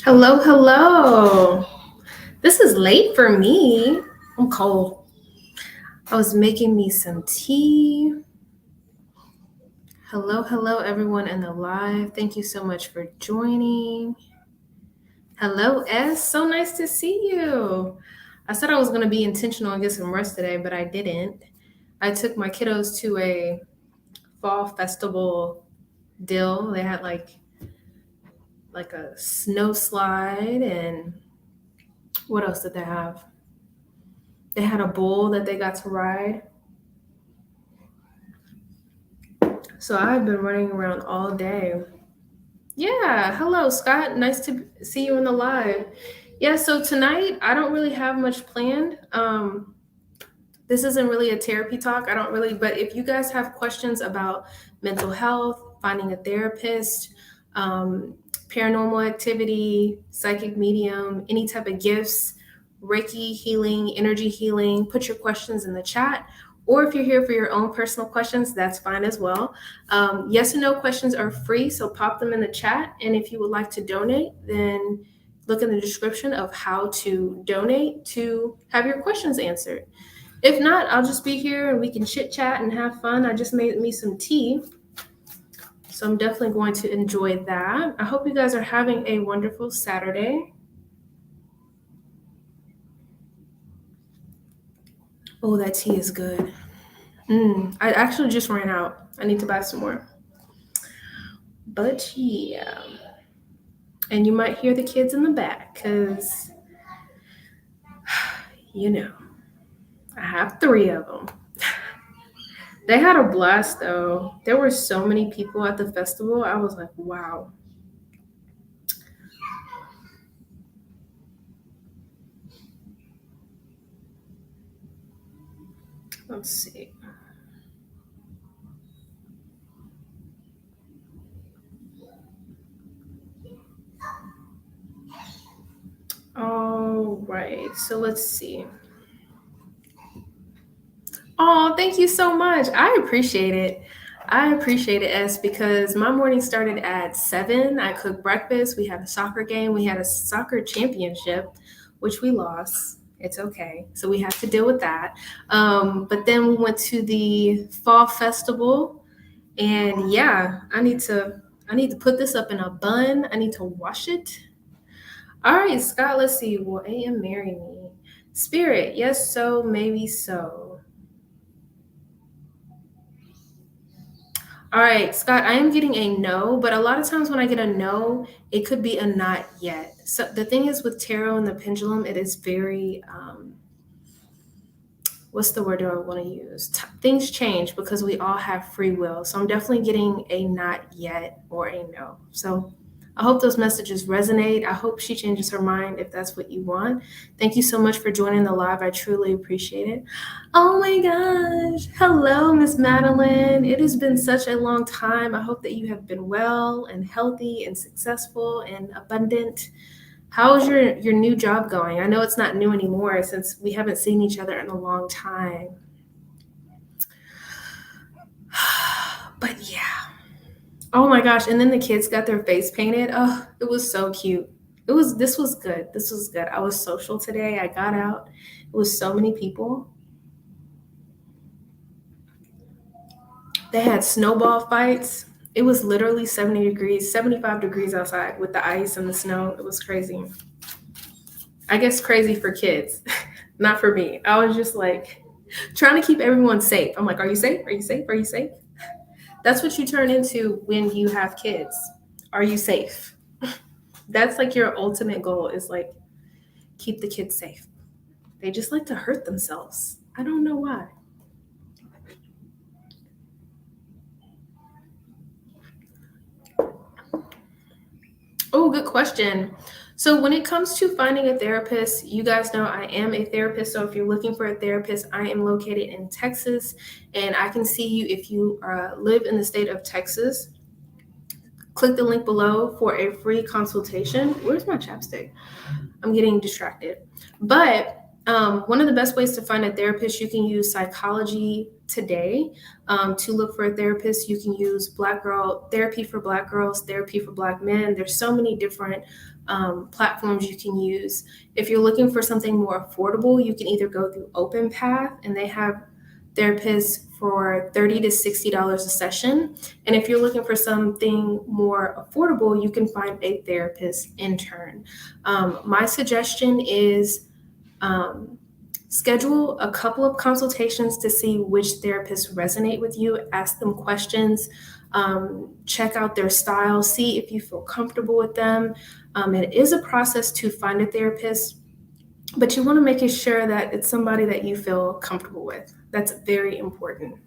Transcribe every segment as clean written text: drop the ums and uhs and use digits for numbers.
Hello, hello. This is late for me. I'm cold. I was making me some tea. Hello, hello, everyone in the live. Thank you so much for joining. Hello, S. So nice to see you. I said I was going to be intentional and get some rest today, but I didn't. I took my kiddos to a fall festival deal. They had like a snow slide, and what else did they have? They had a bull that they got to ride. So I've been running around all day. Yeah, hello, Scott. Nice to see you in the live. Yeah, so tonight I don't really have much planned. This isn't really a therapy talk. I don't really, but if you guys have questions about mental health, finding a therapist, paranormal activity, psychic medium, any type of gifts, Reiki healing, energy healing, put your questions in the chat. Or if you're here for your own personal questions, that's fine as well. Yes and no questions are free, so pop them in the chat. And if you would like to donate, then look in the description of how to donate to have your questions answered. If not, I'll just be here and we can chit chat and have fun. I just made me some tea, so I'm definitely going to enjoy that. I hope you guys are having a wonderful Saturday. Oh, that tea is good. I actually just ran out. I need to buy some more. But yeah. And you might hear the kids in the back because, I have 3 of them. They had a blast though. There were so many people at the festival. I was like, wow. Let's see. All right. So let's see. Oh, thank you so much. I appreciate it. I appreciate it, S, because my morning started at 7. I cooked breakfast. We had a soccer game. We had a soccer championship, which we lost. It's okay. So we have to deal with that. But then we went to the fall festival, and yeah, I need to put this up in a bun. I need to wash it. All right, Scott. Let's see. Will AM marry me? Spirit, yes, so maybe so. All right, Scott, I am getting a no, but a lot of times when I get a no, it could be a not yet. So the thing is with tarot and the pendulum, it is very, what's the word do I want to use? Things change because we all have free will. So I'm definitely getting a not yet or a no. So I hope those messages resonate. I hope she changes her mind if that's what you want. Thank you so much for joining the live. I truly appreciate it. Oh my gosh. Hello, Miss Madeline. It has been such a long time. I hope that you have been well and healthy and successful and abundant. How is your new job going? I know it's not new anymore since we haven't seen each other in a long time. But yeah. Oh my gosh, and then the kids got their face painted. Oh, it was so cute. This was good. This was good. I was social today. I got out. It was so many people. They had snowball fights. It was literally 70 degrees, 75 degrees outside with the ice and the snow. It was crazy. I guess crazy for kids, not for me. I was just like trying to keep everyone safe. I'm like, are you safe? Are you safe? Are you safe? That's what you turn into when you have kids. Are you safe? That's like your ultimate goal is like keep the kids safe. They just like to hurt themselves. I don't know why. Oh, good question. So when it comes to finding a therapist, you guys know I am a therapist. So if you're looking for a therapist, I am located in Texas, and I can see you if you live in the state of Texas. Click the link below for a free consultation. Where's my chapstick? I'm getting distracted. But one of the best ways to find a therapist, you can use psychology today to look for a therapist. You can use Black Girl Therapy for Black Girls, Therapy for Black Men. There's so many different platforms you can use. If you're looking for something more affordable, you can either go through Open Path, and they have therapists for $30 to $60 a session. And if you're looking for something more affordable, you can find a therapist intern. My suggestion is schedule a couple of consultations to see which therapists resonate with you. Ask them questions, check out their style, see if you feel comfortable with them. It is a process to find a therapist, but you want to make sure that it's somebody that you feel comfortable with. That's very important.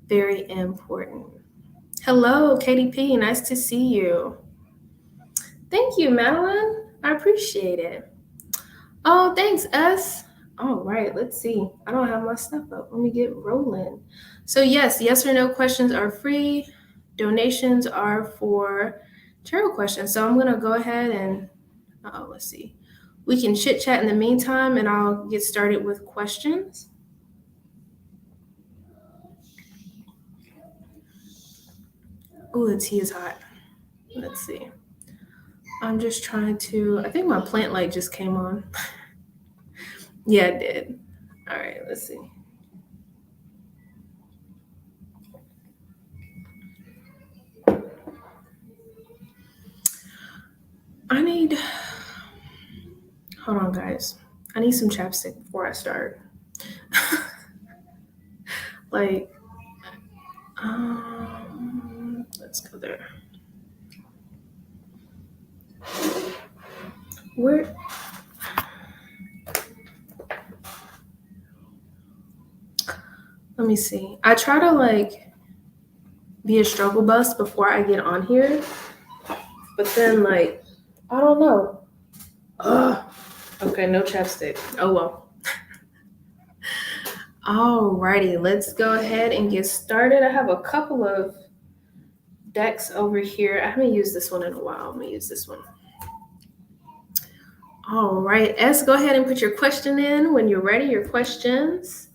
Very important. Hello, KDP. Nice to see you. Thank you, Madeline. I appreciate it. Oh, thanks, S. All right, let's see. I don't have my stuff up. Let me get rolling. So yes or no questions are free. Donations are for tarot questions. So I'm gonna go ahead and let's see. We can chit chat in the meantime, and I'll get started with questions. Oh, the tea is hot. Let's see. I'm just trying to, I think my plant light just came on. Yeah, it did. All right, let's see. Hold on, guys. I need some chapstick before I start. Let's go there. Where? Let me see. I try to be a struggle bus before I get on here, but then I don't know. Ugh. Okay, no chapstick. Oh well. Alrighty, let's go ahead and get started. I have a couple of decks over here. I haven't used this one in a while. I'm gonna use this one. All right, S, go ahead and put your question in when you're ready, your questions.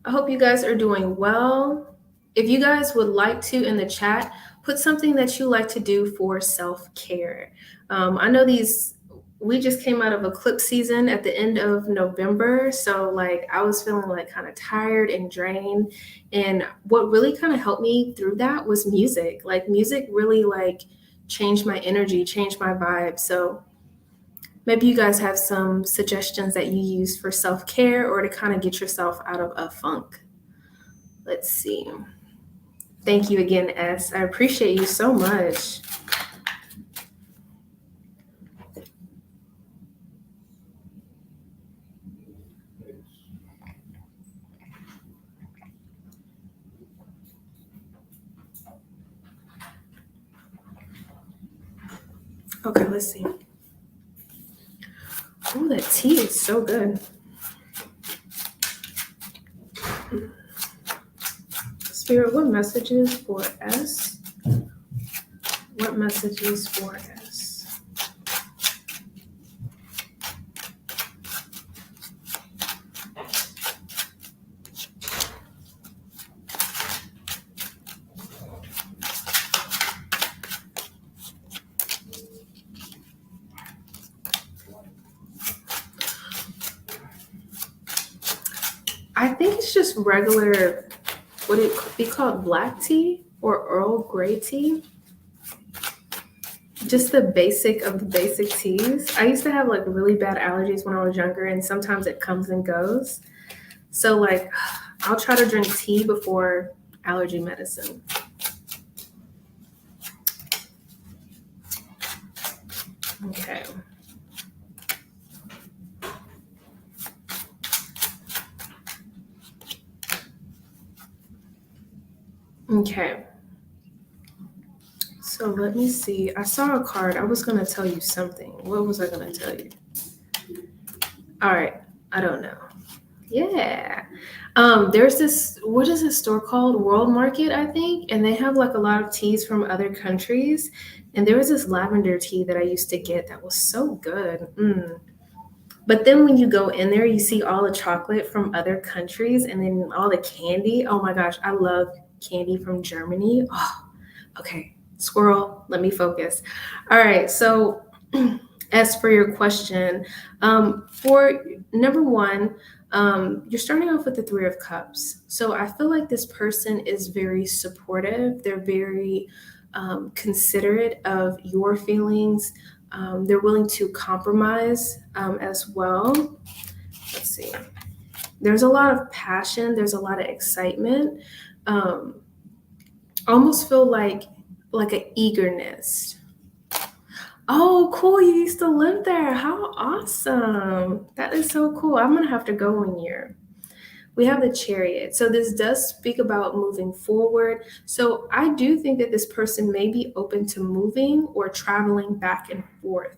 I hope you guys are doing well. If you guys would like to, in the chat, put something that you like to do for self-care. I know we just came out of eclipse season at the end of November. So I was feeling kind of tired and drained. And what really kind of helped me through that was music. Music really changed my energy, changed my vibe. So maybe you guys have some suggestions that you use for self-care or to kind of get yourself out of a funk. Let's see. Thank you again, S. I appreciate you so much. Okay, let's see. Oh, that tea is so good. Spirit, what messages for S? What messages for S? I think it's just regular, would it be called black tea or Earl Grey tea? Just the basic of the basic teas. I used to have really bad allergies when I was younger, and sometimes it comes and goes. So I'll try to drink tea before allergy medicine. Okay. Okay. So let me see. I saw a card. I was going to tell you something. What was I going to tell you? All right. I don't know. Yeah. There's this, what is this store called? World Market, I think. And they have a lot of teas from other countries. And there was this lavender tea that I used to get that was so good. But then when you go in there, you see all the chocolate from other countries and then all the candy. Oh my gosh, I love candy from Germany. Oh, okay, squirrel, let me focus. All right, so as for your question, for number one, you're starting off with the Three of Cups. So I feel like this person is very supportive. They're very considerate of your feelings. They're willing to compromise as well. Let's see. There's a lot of passion. There's a lot of excitement. Um, almost feel like an eagerness. Oh, cool. You used to live there. How awesome. That is so cool. I'm going to have to go one year. We have the Chariot. So this does speak about moving forward. So I do think that this person may be open to moving or traveling back and forth.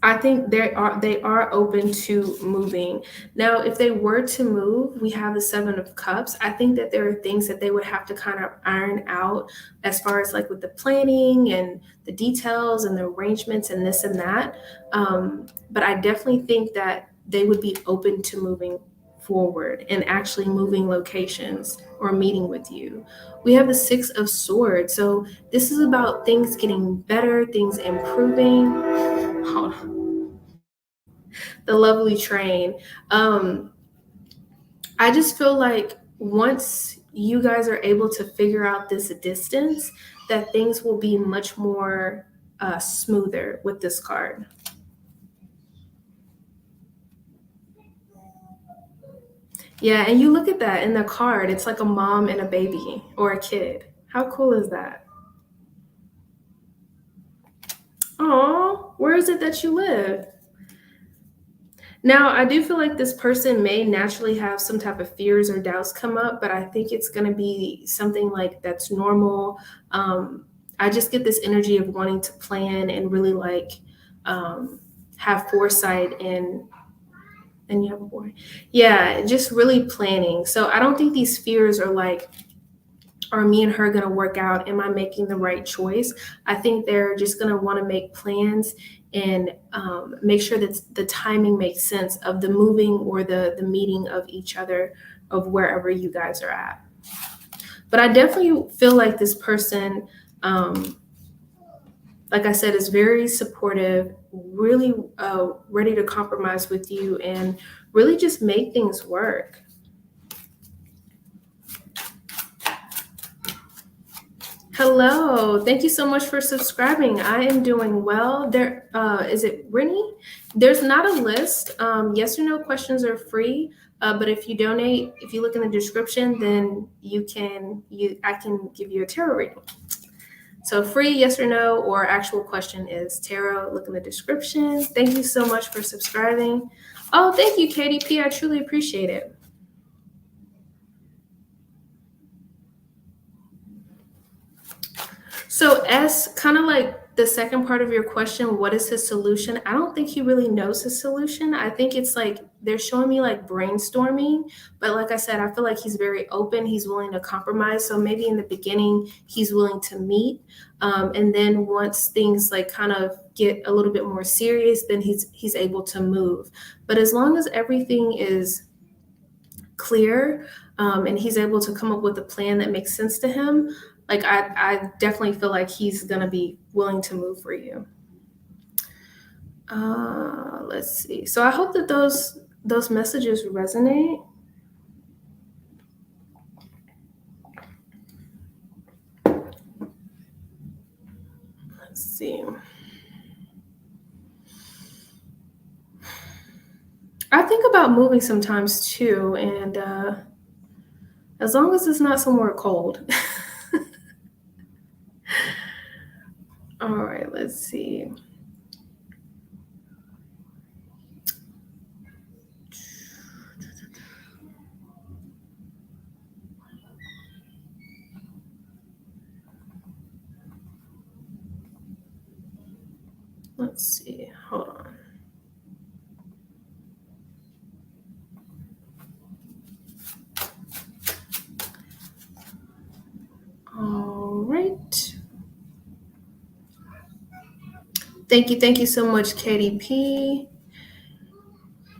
I think they are open to moving. Now, if they were to move, we have the Seven of Cups. I think that there are things that they would have to kind of iron out as far as like with the planning and the details and the arrangements and this and that. But I definitely think that they would be open to moving forward and actually moving locations or meeting with you. We have the Six of Swords. So this is about things getting better, things improving. Hold on. The lovely train. Um, I just feel like once you guys are able to figure out this distance, that things will be much more smoother with this card. Yeah, and you look at that in the card, it's like a mom and a baby or a kid. How cool is that? Oh, where is it that you live? Now, I do feel like this person may naturally have some type of fears or doubts come up, but I think it's going to be something like that's normal. I just get this energy of wanting to plan and really like um, have foresight and you have a boy. Yeah, just really planning. So I don't think these fears are like, are me and her going to work out? Am I making the right choice? I think they're just going to want to make plans and make sure that the timing makes sense of the moving or the meeting of each other of wherever you guys are at. But I definitely feel like this person, like I said, is very supportive, really ready to compromise with you and really just make things work. Hello, thank you so much for subscribing. I am doing well. There, is it Rennie? There's not a list. Yes or no questions are free, but if you donate, if you look in the description, then I can give you a tarot reading. So free, yes or no, or actual question is tarot. Look in the description. Thank you so much for subscribing. Oh, thank you, KDP. I truly appreciate it. So, as kind of like the second part of your question, what is his solution? I don't think he really knows his solution. I think it's like they're showing me like brainstorming, but like I said, I feel like he's very open. He's willing to compromise. So maybe in the beginning, he's willing to meet, and then once things like kind of get a little bit more serious, then he's able to move. But as long as everything is clear, and he's able to come up with a plan that makes sense to him, like I definitely feel like he's gonna be willing to move for you. Let's see. So I hope that those messages resonate. Let's see. I think about moving sometimes too, and as long as it's not somewhere cold. All right, let's see. Let's see. Hold on. All right. Thank you so much, KDP.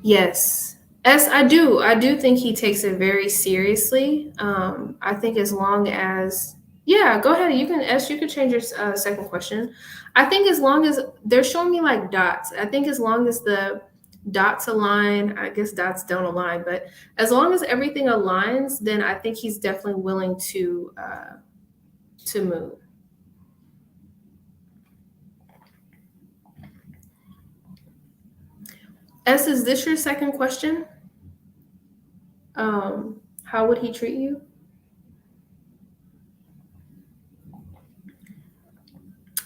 Yes. I do think he takes it very seriously. I think as long as, yeah, go ahead. You can, S, you can change your second question. I think as long as they're showing me like dots, I think as long as the dots align, I guess dots don't align, but as long as everything aligns, then I think he's definitely willing to move. S, is this your second question? How would he treat you?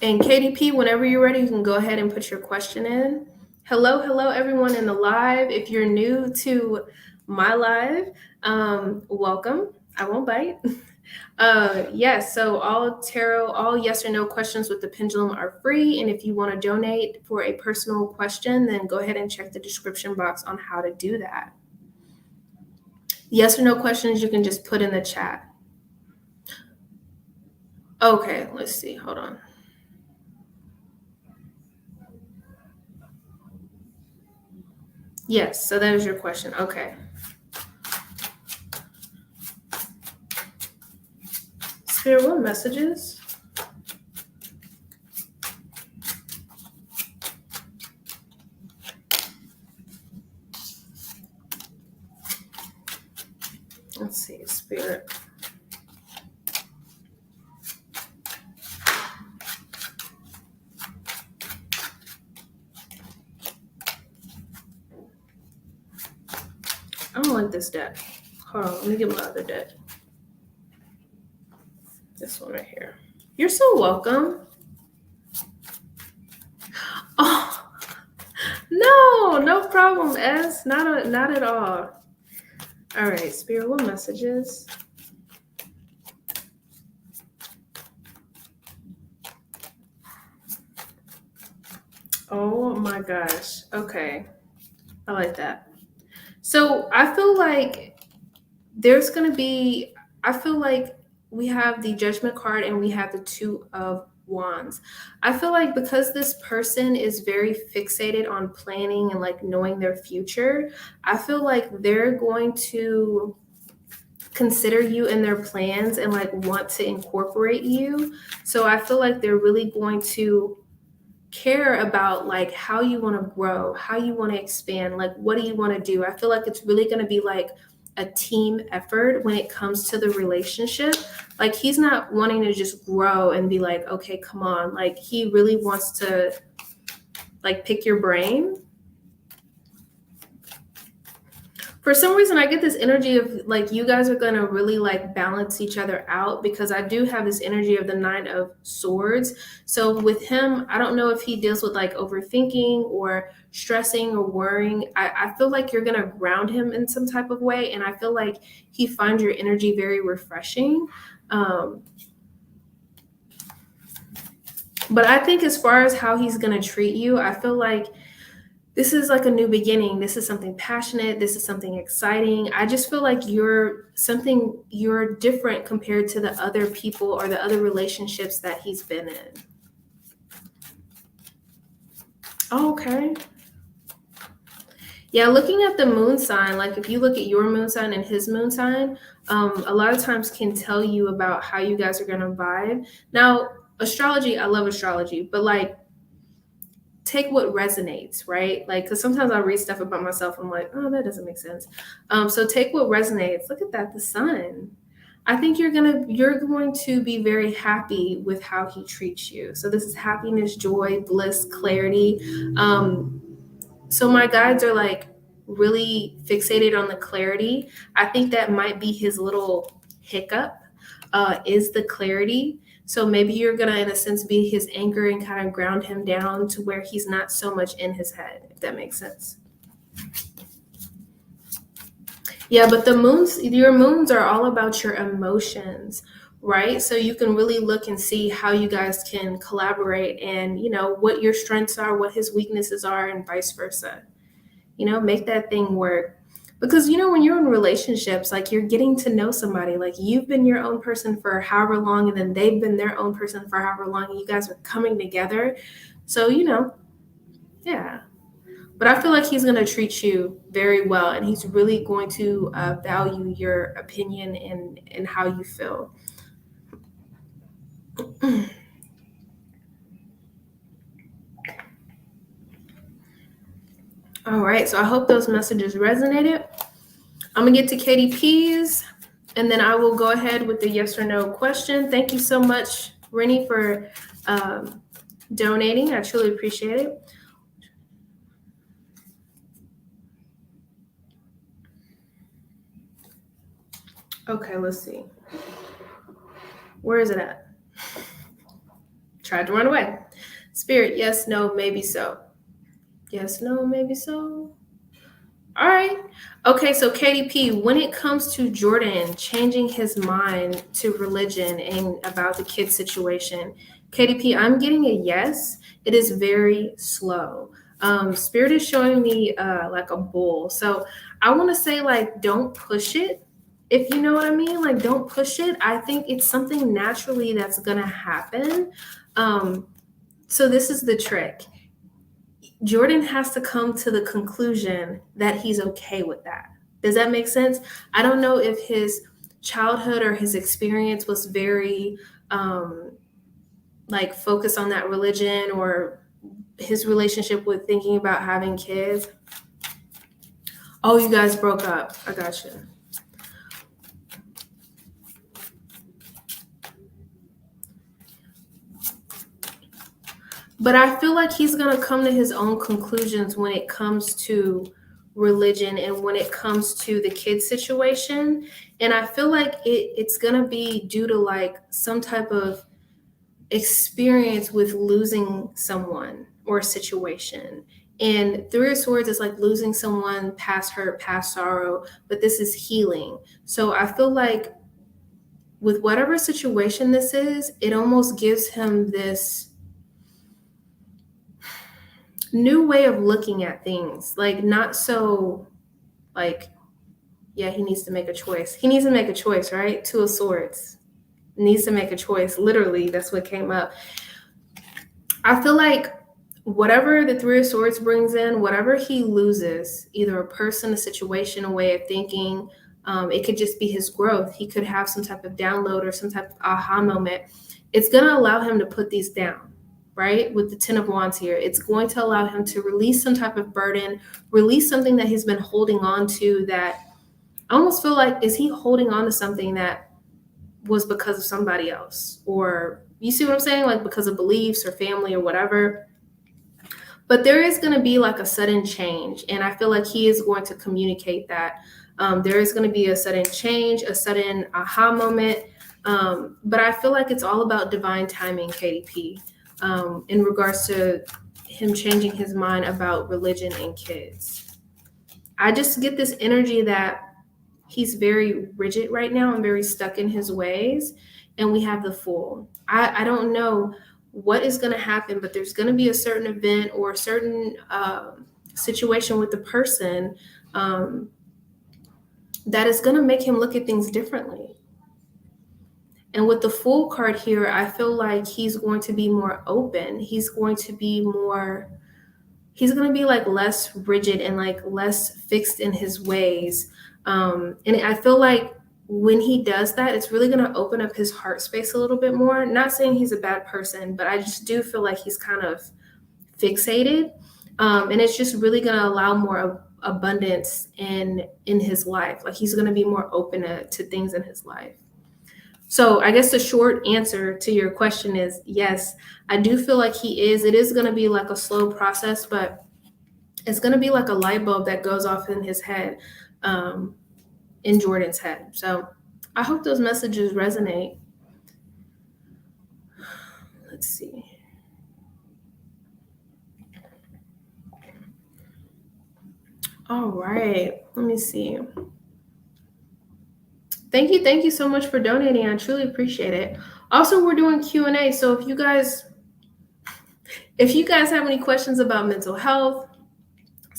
And KDP, whenever you're ready, you can go ahead and put your question in. Hello, everyone in the live. If you're new to my live, welcome. I won't bite. Yes, so all tarot, all yes or no questions with the pendulum are free. And if you want to donate for a personal question, then go ahead and check the description box on how to do that. Yes or no questions, you can just put in the chat. Okay, let's see. Hold on. Yes, so that is your question. Okay. Spirit, what messages? Let's see, Spirit. I don't like this deck. Hold on, let me get my other deck. This one right here. You're so welcome. Oh, no problem, S. Not at all. All right, Spirit, what messages? Oh my gosh. Okay. I like that. So I feel like there's going to be, I feel like we have the Judgment card and we have the Two of Wands. I feel like because this person is very fixated on planning and like knowing their future, I feel like they're going to consider you in their plans and like want to incorporate you. So I feel like they're really going to care about like how you want to grow, how you want to expand, like what do you want to do. I feel like it's really going to be like a team effort when it comes to the relationship. Like he's not wanting to just grow and be like, okay, come on. Like he really wants to like pick your brain. For some reason, I get this energy of like you guys are going to really like balance each other out, because I do have this energy of the Nine of Swords. So with him, I don't know if he deals with like overthinking or stressing or worrying. I feel like you're going to ground him in some type of way. And I feel like he finds your energy very refreshing. But I think as far as how he's going to treat you, I feel like this is like a new beginning. This is something passionate. This is something exciting. I just feel like you're different compared to the other people or the other relationships that he's been in. Oh, okay. Yeah, looking at the moon sign, like if you look at your moon sign and his moon sign, a lot of times can tell you about how you guys are going to vibe. Now, astrology, I love astrology, but like take what resonates, right? Like, because sometimes I read stuff about myself, I'm like, oh, that doesn't make sense. So take what resonates. Look at that, the sun. I think you're going to be very happy with how he treats you. So this is happiness, joy, bliss, clarity. So my guides are like really fixated on the clarity. I think that might be his little hiccup, is the clarity. So maybe you're going to, in a sense, be his anchor and kind of ground him down to where he's not so much in his head, if that makes sense. Yeah, but your moons are all about your emotions, right? So you can really look and see how you guys can collaborate and, what your strengths are, what his weaknesses are, and vice versa. Make that thing work. Because when you're in relationships, like you're getting to know somebody, like you've been your own person for however long, and then they've been their own person for however long, and you guys are coming together. So, yeah. But I feel like he's going to treat you very well, and he's really going to value your opinion and how you feel. All right, so I hope those messages resonated. I'm gonna get to KDP's, and then I will go ahead with the yes or no question. Thank you so much, Rennie, for donating. I truly appreciate it. Okay, let's see. Where is it at? Tried to run away. Spirit, yes, no, maybe so. Yes, no, maybe so. All right. Okay, so KDP, when it comes to Jordan changing his mind to religion and about the kid situation, KDP, I'm getting a yes. It is very slow. Spirit is showing me like a bull. So I want to say, like, don't push it. If you know what I mean, like, don't push it. I think it's something naturally that's going to happen. So this is the trick. Jordan has to come to the conclusion that he's okay with that. Does that make sense? I don't know if his childhood or his experience was very like focused on that religion, or his relationship with thinking about having kids. Oh, you guys broke up. I got you. But I feel like he's going to come to his own conclusions when it comes to religion and when it comes to the kid situation. And I feel like it's going to be due to like some type of experience with losing someone or a situation. And Three of Swords is like losing someone, past hurt, past sorrow, but this is healing. So I feel like with whatever situation this is, it almost gives him this new way of looking at things. Like, not so, like, yeah, he needs to make a choice. He needs to make a choice, right? Two of Swords needs to make a choice. Literally, that's what came up. I feel like whatever the Three of Swords brings in, whatever he loses, either a person, a situation, a way of thinking, it could just be his growth. He could have some type of download or some type of aha moment. It's going to allow him to put these down, right? With the Ten of Wands here, it's going to allow him to release some type of burden, release something that he's been holding on to, that I almost feel like, is he holding on to something that was because of somebody else? Or you see what I'm saying? Like because of beliefs or family or whatever. But there is going to be like a sudden change. And I feel like he is going to communicate that. There is going to be a sudden change, a sudden aha moment. But I feel like it's all about divine timing, KDP, in regards to him changing his mind about religion and kids. I just get this energy that he's very rigid right now and very stuck in his ways. And we have the Fool. I don't know what is going to happen, but there's going to be a certain event or a certain situation with the person that is going to make him look at things differently. And with the Fool card here, I feel like he's going to be more open. He's going to be like less rigid and like less fixed in his ways. And I feel like when he does that, it's really going to open up his heart space a little bit more. Not saying he's a bad person, but I just do feel like he's kind of fixated. And it's just really going to allow more abundance in his life. Like he's going to be more open to things in his life. So I guess the short answer to your question is yes, I do feel like he is. It is going to be like a slow process, but it's going to be like a light bulb that goes off in his head, in Jordan's head. So I hope those messages resonate. Let's see. All right, let me see. Thank you so much for donating. I truly appreciate it. Also, we're doing Q&A, so if you guys have any questions about mental health,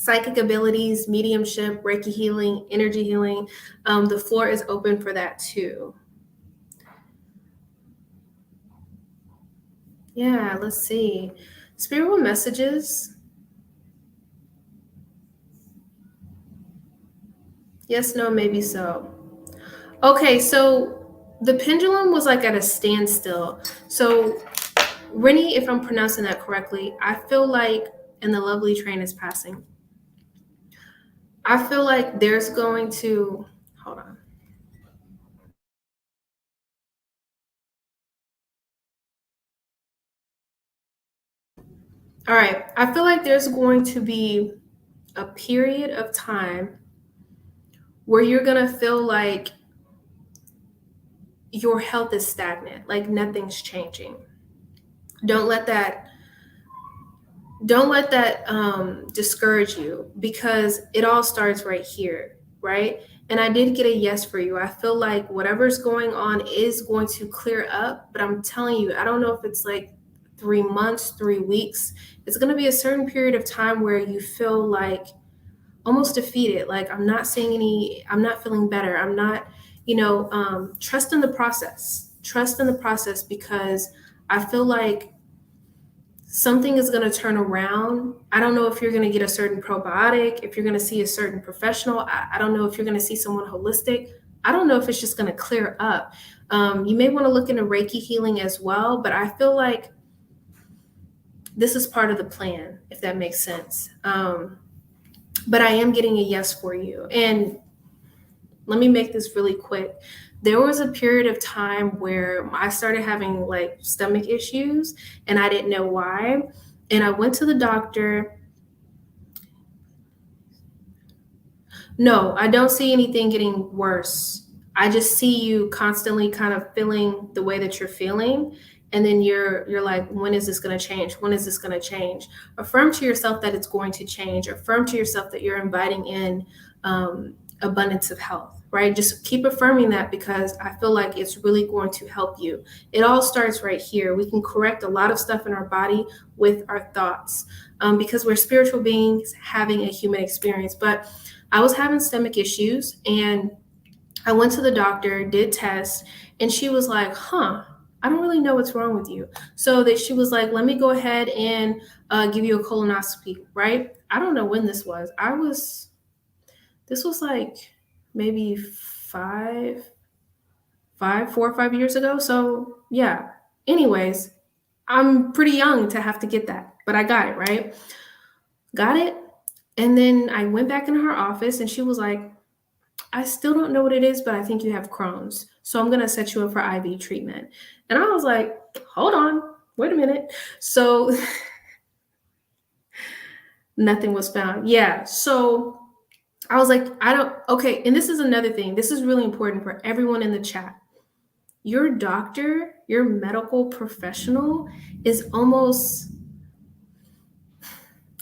psychic abilities, mediumship, Reiki healing, energy healing. The floor is open for that too. Yeah, let's see. Spiritual messages. Yes, no, maybe so. Okay, so the pendulum was like at a standstill. So, Rennie, if I'm pronouncing that correctly, I feel like, and the lovely train is passing, I feel like there's going to, hold on. All right, I feel like there's going to be a period of time where you're going to feel like your health is stagnant, like nothing's changing. Don't let that discourage you, because it all starts right here, right? And I did get a yes for you. I feel like whatever's going on is going to clear up, but I'm telling you, I don't know if it's like 3 months, 3 weeks. It's going to be a certain period of time where you feel like almost defeated, like I'm not feeling better, I'm not, trust in the process, because I feel like something is going to turn around. I don't know if you're going to get a certain probiotic, if you're going to see a certain professional. I don't know if you're going to see someone holistic. I don't know if it's just going to clear up. You may want to look into Reiki healing as well, but I feel like this is part of the plan, if that makes sense. But I am getting a yes for you. And let me make this really quick. There was a period of time where I started having like stomach issues and I didn't know why. And I went to the doctor. No, I don't see anything getting worse. I just see you constantly kind of feeling the way that you're feeling. And then you're like, when is this going to change? When is this going to change? Affirm to yourself that it's going to change. Affirm to yourself that you're inviting in abundance of health, right? Just keep affirming that, because I feel like it's really going to help you. It all starts right here. We can correct a lot of stuff in our body with our thoughts, because we're spiritual beings having a human experience. But I was having stomach issues and I went to the doctor, did tests, and she was like, I don't really know what's wrong with you. So that she was like, let me go ahead and give you a colonoscopy, right? I don't know when this was. This was like maybe 4 or 5 years ago. So yeah. Anyways, I'm pretty young to have to get that, but I got it, right? Got it. And then I went back in her office and she was like, I still don't know what it is, but I think you have Crohn's. So I'm going to set you up for IV treatment. And I was like, hold on, wait a minute. So nothing was found. Yeah. So I was like, okay. And this is another thing. This is really important for everyone in the chat. Your doctor, your medical professional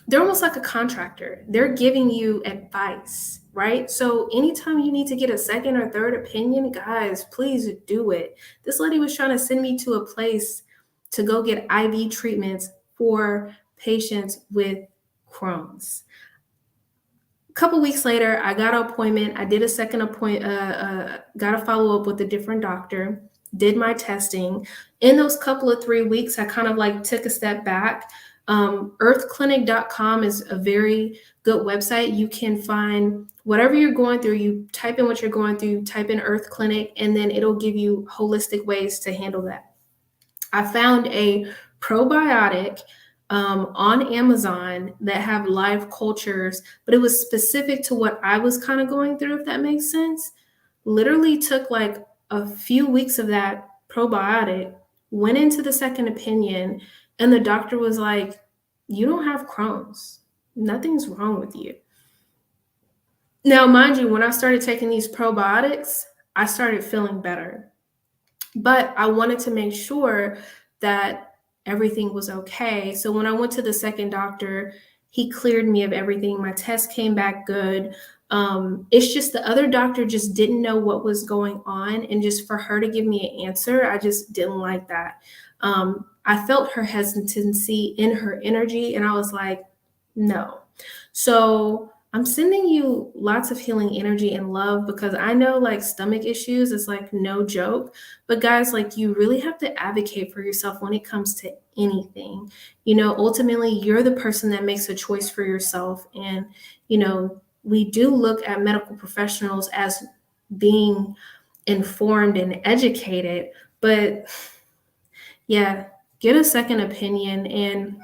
they're almost like a contractor. They're giving you advice, right? So anytime you need to get a second or third opinion, guys, please do it. This lady was trying to send me to a place to go get IV treatments for patients with Crohn's. A couple weeks later, I got an appointment. I did a second appointment, got a follow up with a different doctor, did my testing. In those couple of 3 weeks, I kind of like took a step back. Earthclinic.com is a very good website. You can find whatever you're going through. You type in what you're going through, type in Earth Clinic, and then it'll give you holistic ways to handle that. I found a probiotic on Amazon that have live cultures, but it was specific to what I was kind of going through, if that makes sense. Literally took like a few weeks of that probiotic, went into the second opinion, and the doctor was like, you don't have Crohn's. Nothing's wrong with you. Now, mind you, when I started taking these probiotics, I started feeling better. But I wanted to make sure that everything was okay. So when I went to the second doctor, he cleared me of everything. My test came back good. It's just the other doctor just didn't know what was going on. And just for her to give me an answer, I just didn't like that. I felt her hesitancy in her energy. And I was like, no, So I'm sending you lots of healing energy and love because I know like stomach issues is like no joke. But guys, like you really have to advocate for yourself when it comes to anything. Ultimately, you're the person that makes a choice for yourself. And, we do look at medical professionals as being informed and educated, but yeah, get a second opinion. And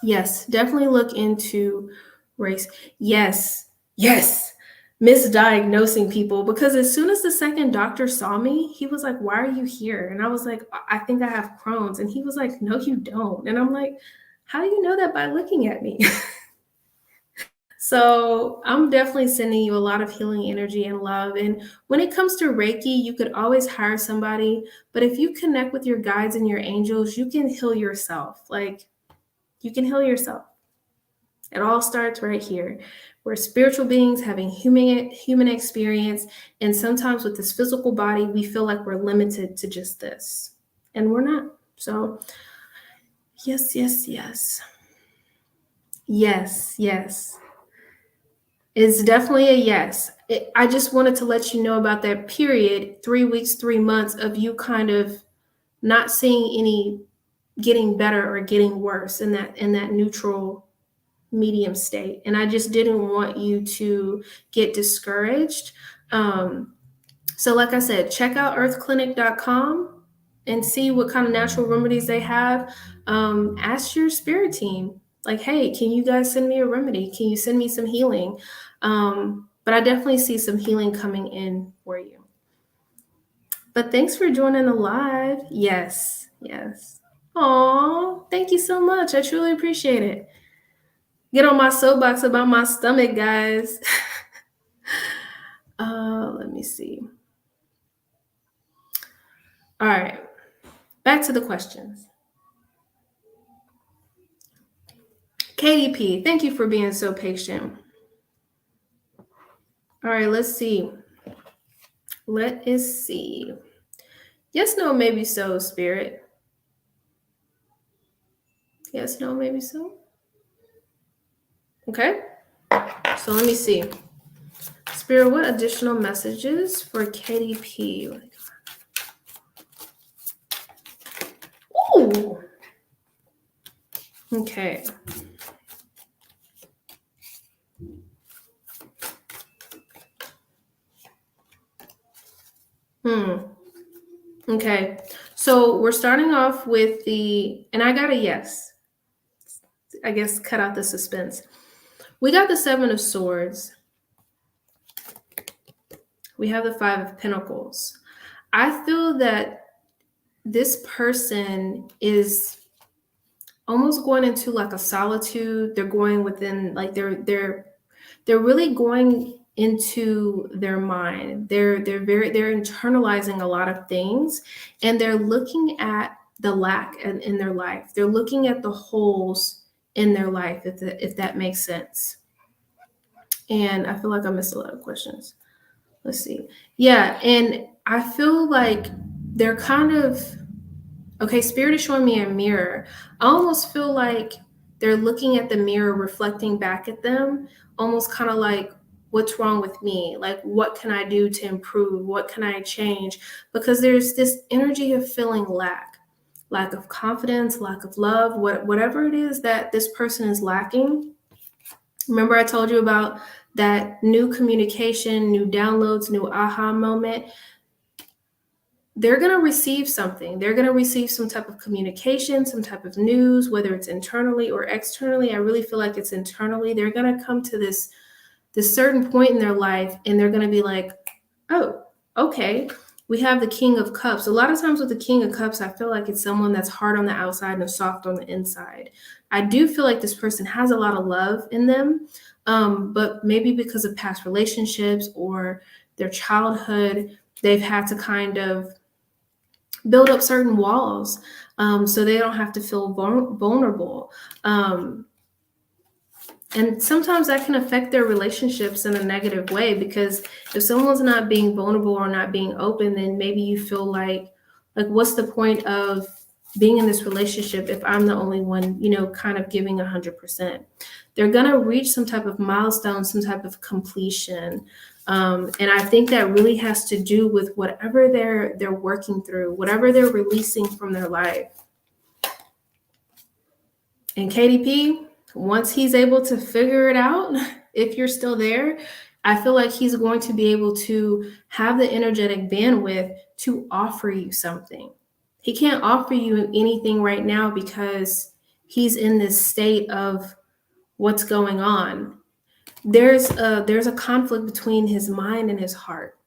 yes, definitely look into race. Yes, yes, misdiagnosing people, because as soon as the second doctor saw me, he was like, "Why are you here?" And I was like, "I think I have Crohn's." And he was like, "No, you don't." And I'm like, "How do you know that?" By looking at me. So I'm definitely sending you a lot of healing energy and love. And when it comes to Reiki, you could always hire somebody. But if you connect with your guides and your angels, you can heal yourself. Like you can heal yourself. It all starts right here. We're spiritual beings having human experience. And sometimes with this physical body, we feel like we're limited to just this. And we're not. So yes, yes, yes. Yes, yes. It's definitely a yes. I just wanted to let you know about that period, 3 weeks, 3 months of you kind of not seeing any getting better or getting worse in that neutral medium state. And I just didn't want you to get discouraged. Um, so, like I said, check out earthclinic.com and see what kind of natural remedies they have. Ask your spirit team, like, hey, can you guys send me a remedy? Can you send me some healing? But I definitely see some healing coming in for you. But thanks for joining the live. Yes, yes. Aw, thank you so much. I truly appreciate it. Get on my soapbox about my stomach, guys. Let me see. All right, back to the questions. KDP, thank you for being so patient. All right, let's see. Let us see. Yes, no, maybe so, Spirit. Yes, no, maybe so. Okay, so let me see. Spirit, what additional messages for KDP? Ooh. Okay. Okay. So we're starting off with and I got a yes. I guess cut out the suspense. We got the 7 of Swords. We have the 5 of Pentacles. I feel that this person is almost going into like a solitude. They're going within, like they're really going into their mind. They're internalizing a lot of things, and they're looking at the lack in their life. They're looking at the holes in their life, if that makes sense. And I feel like I missed a lot of questions. Let's see. Yeah, and I feel like they're kind of okay. Spirit is showing me a mirror. I almost feel like they're looking at the mirror, reflecting back at them, almost kind of like, what's wrong with me? Like, what can I do to improve? What can I change? Because there's this energy of feeling lack of confidence, lack of love, whatever it is that this person is lacking. Remember, I told you about that new communication, new downloads, new aha moment. They're going to receive something. They're going to receive some type of communication, some type of news, whether it's internally or externally. I really feel like it's internally. They're going to come to this certain point in their life, and they're going to be like, oh, okay. We have the King of Cups. A lot of times with the King of Cups, I feel like it's someone that's hard on the outside and soft on the inside. I do feel like this person has a lot of love in them, but maybe because of past relationships or their childhood, they've had to kind of build up certain walls, so they don't have to feel vulnerable. And sometimes that can affect their relationships in a negative way, because if someone's not being vulnerable or not being open, then maybe you feel like what's the point of being in this relationship if I'm the only one, kind of giving 100%. They're going to reach some type of milestone, some type of completion. And I think that really has to do with whatever they're working through, whatever they're releasing from their life. And KDP, once he's able to figure it out, if you're still there, I feel like he's going to be able to have the energetic bandwidth to offer you something. He can't offer you anything right now because he's in this state of what's going on. There's a conflict between his mind and his heart.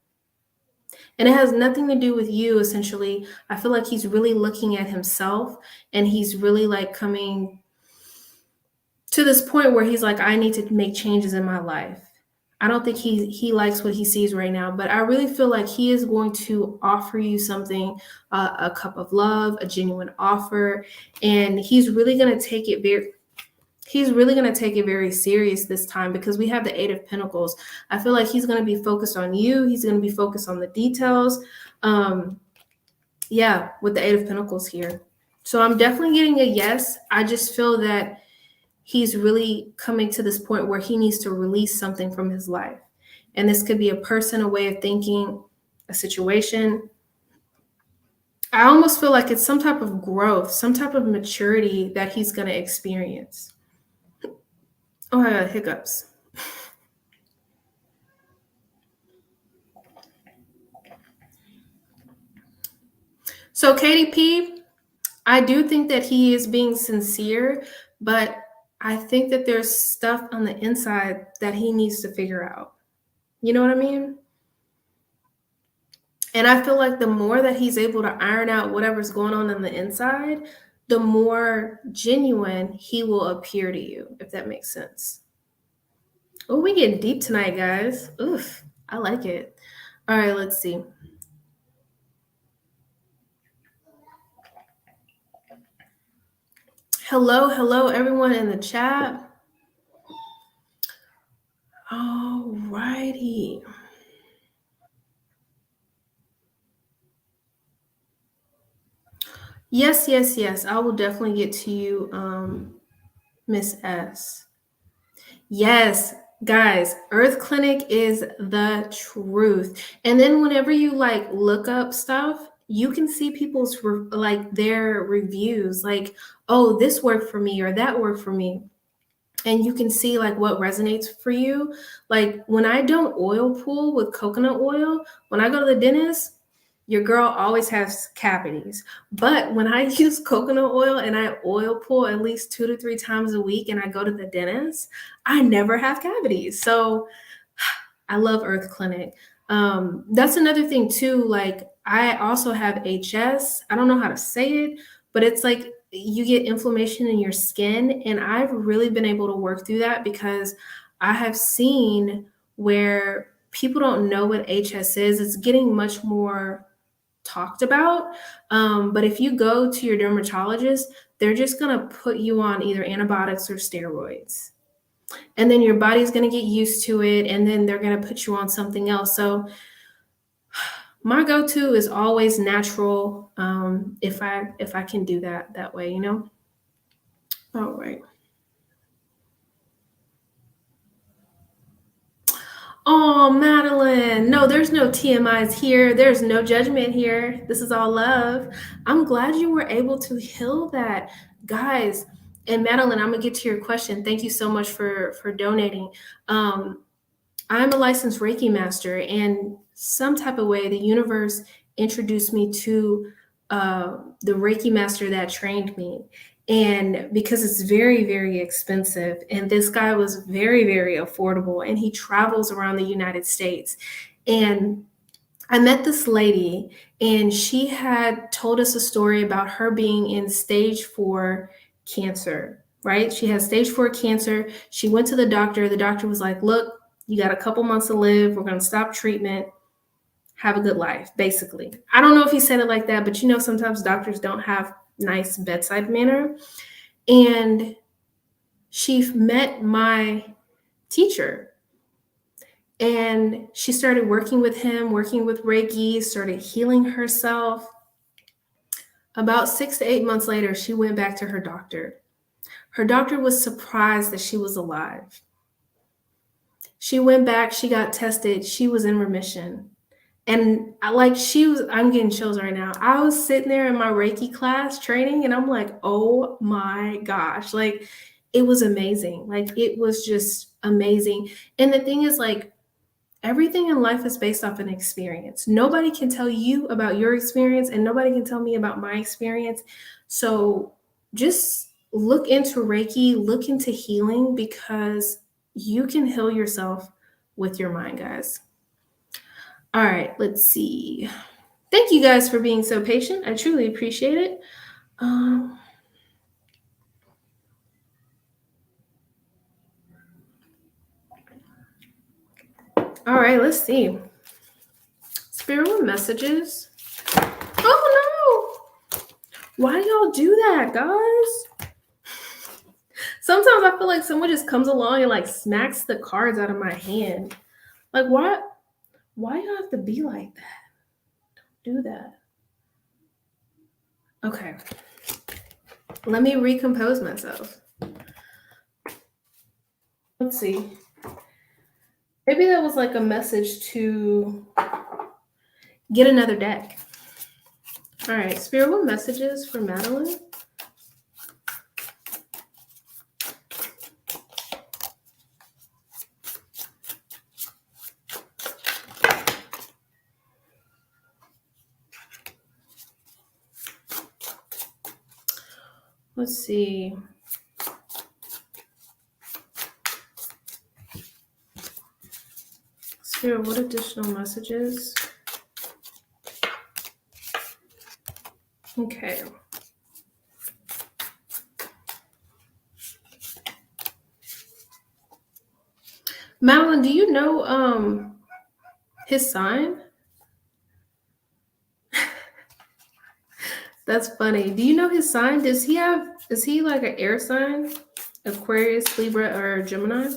And it has nothing to do with you, essentially. I feel like he's really looking at himself, and he's really like coming to this point where he's like, I need to make changes in my life. I don't think he likes what he sees right now, but I really feel like he is going to offer you something, a cup of love, a genuine offer, and he's really going to take it very serious this time, because we have the Eight of Pentacles. I feel like he's going to be focused on you. He's going to be focused on the details. Yeah, with the Eight of Pentacles here. So I'm definitely getting a yes. I just feel that he's really coming to this point where he needs to release something from his life. And this could be a person, a way of thinking, a situation. I almost feel like it's some type of growth, some type of maturity that he's going to experience. Oh, I got hiccups. So KDP, I do think that he is being sincere, but I think that there's stuff on the inside that he needs to figure out. You know what I mean? And I feel like the more that he's able to iron out whatever's going on the inside, the more genuine he will appear to you, if that makes sense. Oh, we getting deep tonight, guys. Oof, I like it. All right, let's see. Hello, everyone in the chat. All righty. Yes. I will definitely get to you, Miss S. Yes, guys, Earth Clinic is the truth. And then whenever you like look up stuff, you can see people's like their reviews, like, oh, this worked for me or that worked for me. And you can see like what resonates for you. Like when I don't oil pull with coconut oil, when I go to the dentist, your girl always has cavities. But when I use coconut oil and I oil pull at least 2 to 3 times a week and I go to the dentist, I never have cavities. So I love Earth Clinic. That's another thing too. Like I also have HS. I don't know how to say it, but it's like you get inflammation in your skin. And I've really been able to work through that because I have seen where people don't know what HS is. It's getting much more talked about. But if you go to your dermatologist, they're just going to put you on either antibiotics or steroids. And then your body's going to get used to it. And then they're going to put you on something else. So my go-to is always natural. If I can do that way, All right. Oh, Madeline. No, there's no TMIs here. There's no judgment here. This is all love. I'm glad you were able to heal that. Guys, and Madeline, I'm gonna get to your question. Thank you so much for donating. I'm a licensed Reiki master, and some type of way the universe introduced me to the Reiki master that trained me. And because it's very, very expensive, and this guy was very, very affordable, and he travels around the United States. And I met this lady, and she had told us a story about her being in stage 4 cancer, right? She has stage 4 cancer. She went to the doctor. The doctor was like, look, you got a couple months to live. We're going to stop treatment. Have a good life, basically. I don't know if he said it like that, but sometimes doctors don't have nice bedside manner. And she met my teacher, and she started working with him, working with Reiki, started healing herself. About 6 to 8 months later, she went back to her doctor. Her doctor was surprised that she was alive. She went back, she got tested, she was in remission. And I'm getting chills right now. I was sitting there in my Reiki class training, and I'm like, oh my gosh. Like, it was amazing. Like, it was just amazing. And the thing is, like, everything in life is based off an experience. Nobody can tell you about your experience, and nobody can tell me about my experience. So just look into Reiki, look into healing, because you can heal yourself with your mind, guys. All right, let's see. Thank you guys for being so patient. I truly appreciate it. Um, all right, let's see. Spiritual messages. Oh no! Why do y'all do that, guys? Sometimes I feel like someone just comes along and like smacks the cards out of my hand. Like, what? Why do you have to be like that? Don't do that. Okay. Let me recompose myself. Let's see. Maybe that was like a message to get another deck. All right, spiritual messages for Madeline. Let's see. Spirit, what additional messages? Okay. Madeline, do you know his sign? That's funny. Do you know his sign? Is he like an air sign? Aquarius, Libra, or Gemini?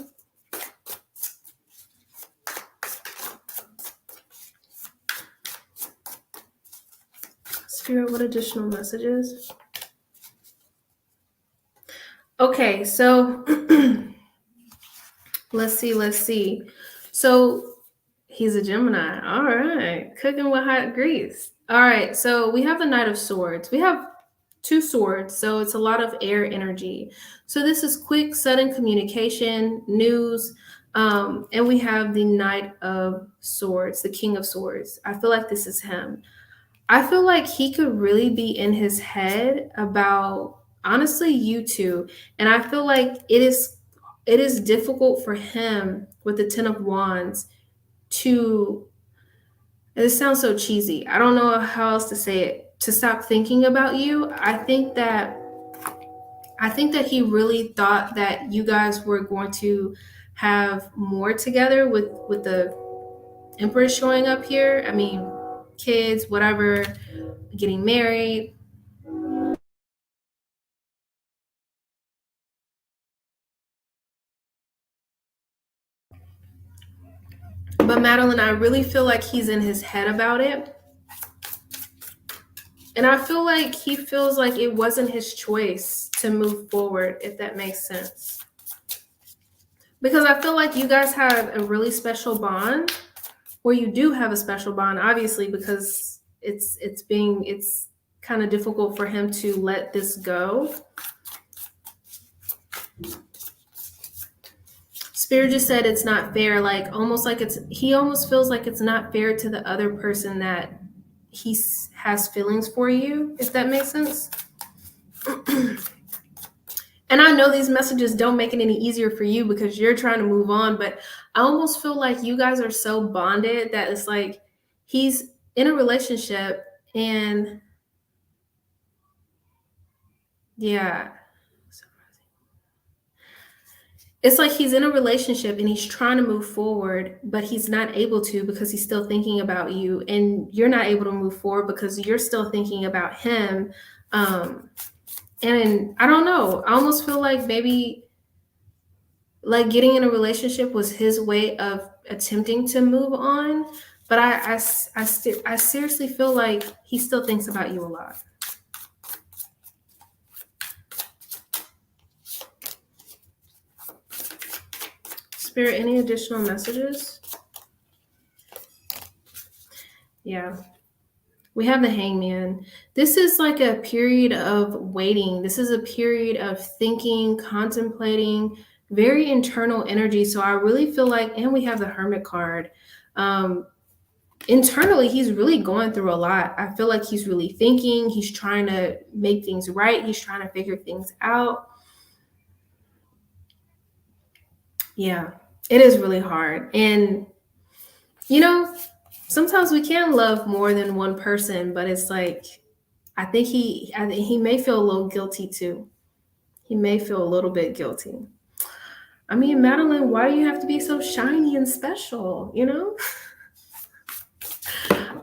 Spirit, what additional messages? Okay, so let's see. So he's a Gemini. All right, cooking with hot grease. All right, so we have the Knight of Swords. We have two swords, so it's a lot of air energy. So this is quick, sudden communication, news, and we have the Knight of Swords, the King of Swords. I feel like this is him. I feel like he could really be in his head about honestly you two, and I feel like it is difficult for him with the 10 of Wands to, this sounds so cheesy. I don't know how else to say it, to stop thinking about you. I think that he really thought that you guys were going to have more together with the Empress showing up here. I mean, kids, whatever, getting married. But Madeline, I really feel like he's in his head about it. And I feel like he feels like it wasn't his choice to move forward, if that makes sense. Because I feel like you guys have a really special bond, or you do have a special bond, obviously, because it's kind of difficult for him to let this go. Spirit just said it's not fair, like almost like he almost feels like it's not fair to the other person that he has feelings for you, if that makes sense. And I know these messages don't make it any easier for you because you're trying to move on, but I almost feel like you guys are so bonded that it's like he's in a relationship and yeah. It's like he's in a relationship and he's trying to move forward, but he's not able to because he's still thinking about you, and you're not able to move forward because you're still thinking about him. And I don't know. I almost feel like maybe like getting in a relationship was his way of attempting to move on. But I seriously feel like he still thinks about you a lot. Spirit, any additional messages? Yeah. We have the Hangman. This is like a period of waiting. This is a period of thinking, contemplating, very internal energy. So I really feel like, and we have the Hermit card. Um, Internally, he's really going through a lot. I feel like he's really thinking. He's trying to make things right. He's trying to figure things out. Yeah, it is really hard. And, you know, sometimes we can love more than one person, but it's like, I think he may feel a little guilty too. He may feel a little bit guilty. I mean, Madeline, why do you have to be so shiny and special? You know?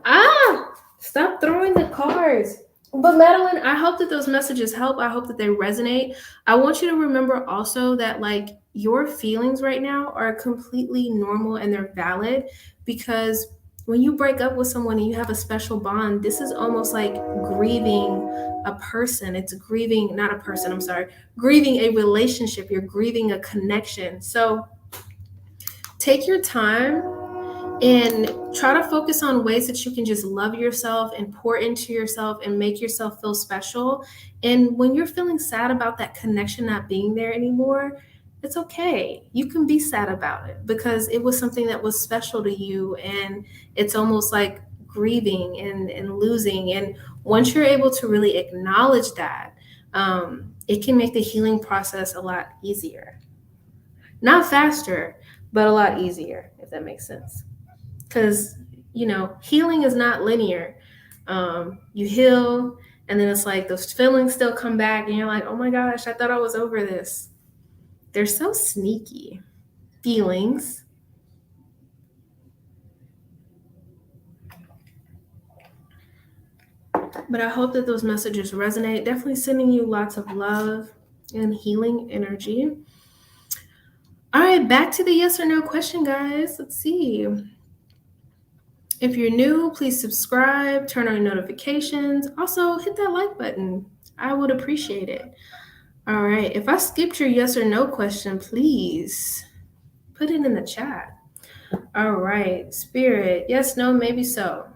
Ah, stop throwing the cards. But Madeline, I hope that those messages help. I hope that they resonate. I want you to remember also that like your feelings right now are completely normal and they're valid because when you break up with someone and you have a special bond, this is almost like grieving a person. It's grieving, not a person, I'm sorry, grieving a relationship. You're grieving a connection. So take your time and try to focus on ways that you can just love yourself and pour into yourself and make yourself feel special. And when you're feeling sad about that connection not being there anymore, it's okay. You can be sad about it because it was something that was special to you. And it's almost like grieving and losing. And once you're able to really acknowledge that, it can make the healing process a lot easier. Not faster, but a lot easier, if that makes sense. Because healing is not linear. You heal and then it's like those feelings still come back and you're like, oh my gosh, I thought I was over this. They're so sneaky. Feelings. But I hope that those messages resonate. Definitely sending you lots of love and healing energy. All right, back to the yes or no question, guys. Let's see. If you're new, please subscribe, turn on notifications. Also, hit that like button. I would appreciate it. All right. If I skipped your yes or no question, please put it in the chat. All right. Spirit. Yes, no, maybe so.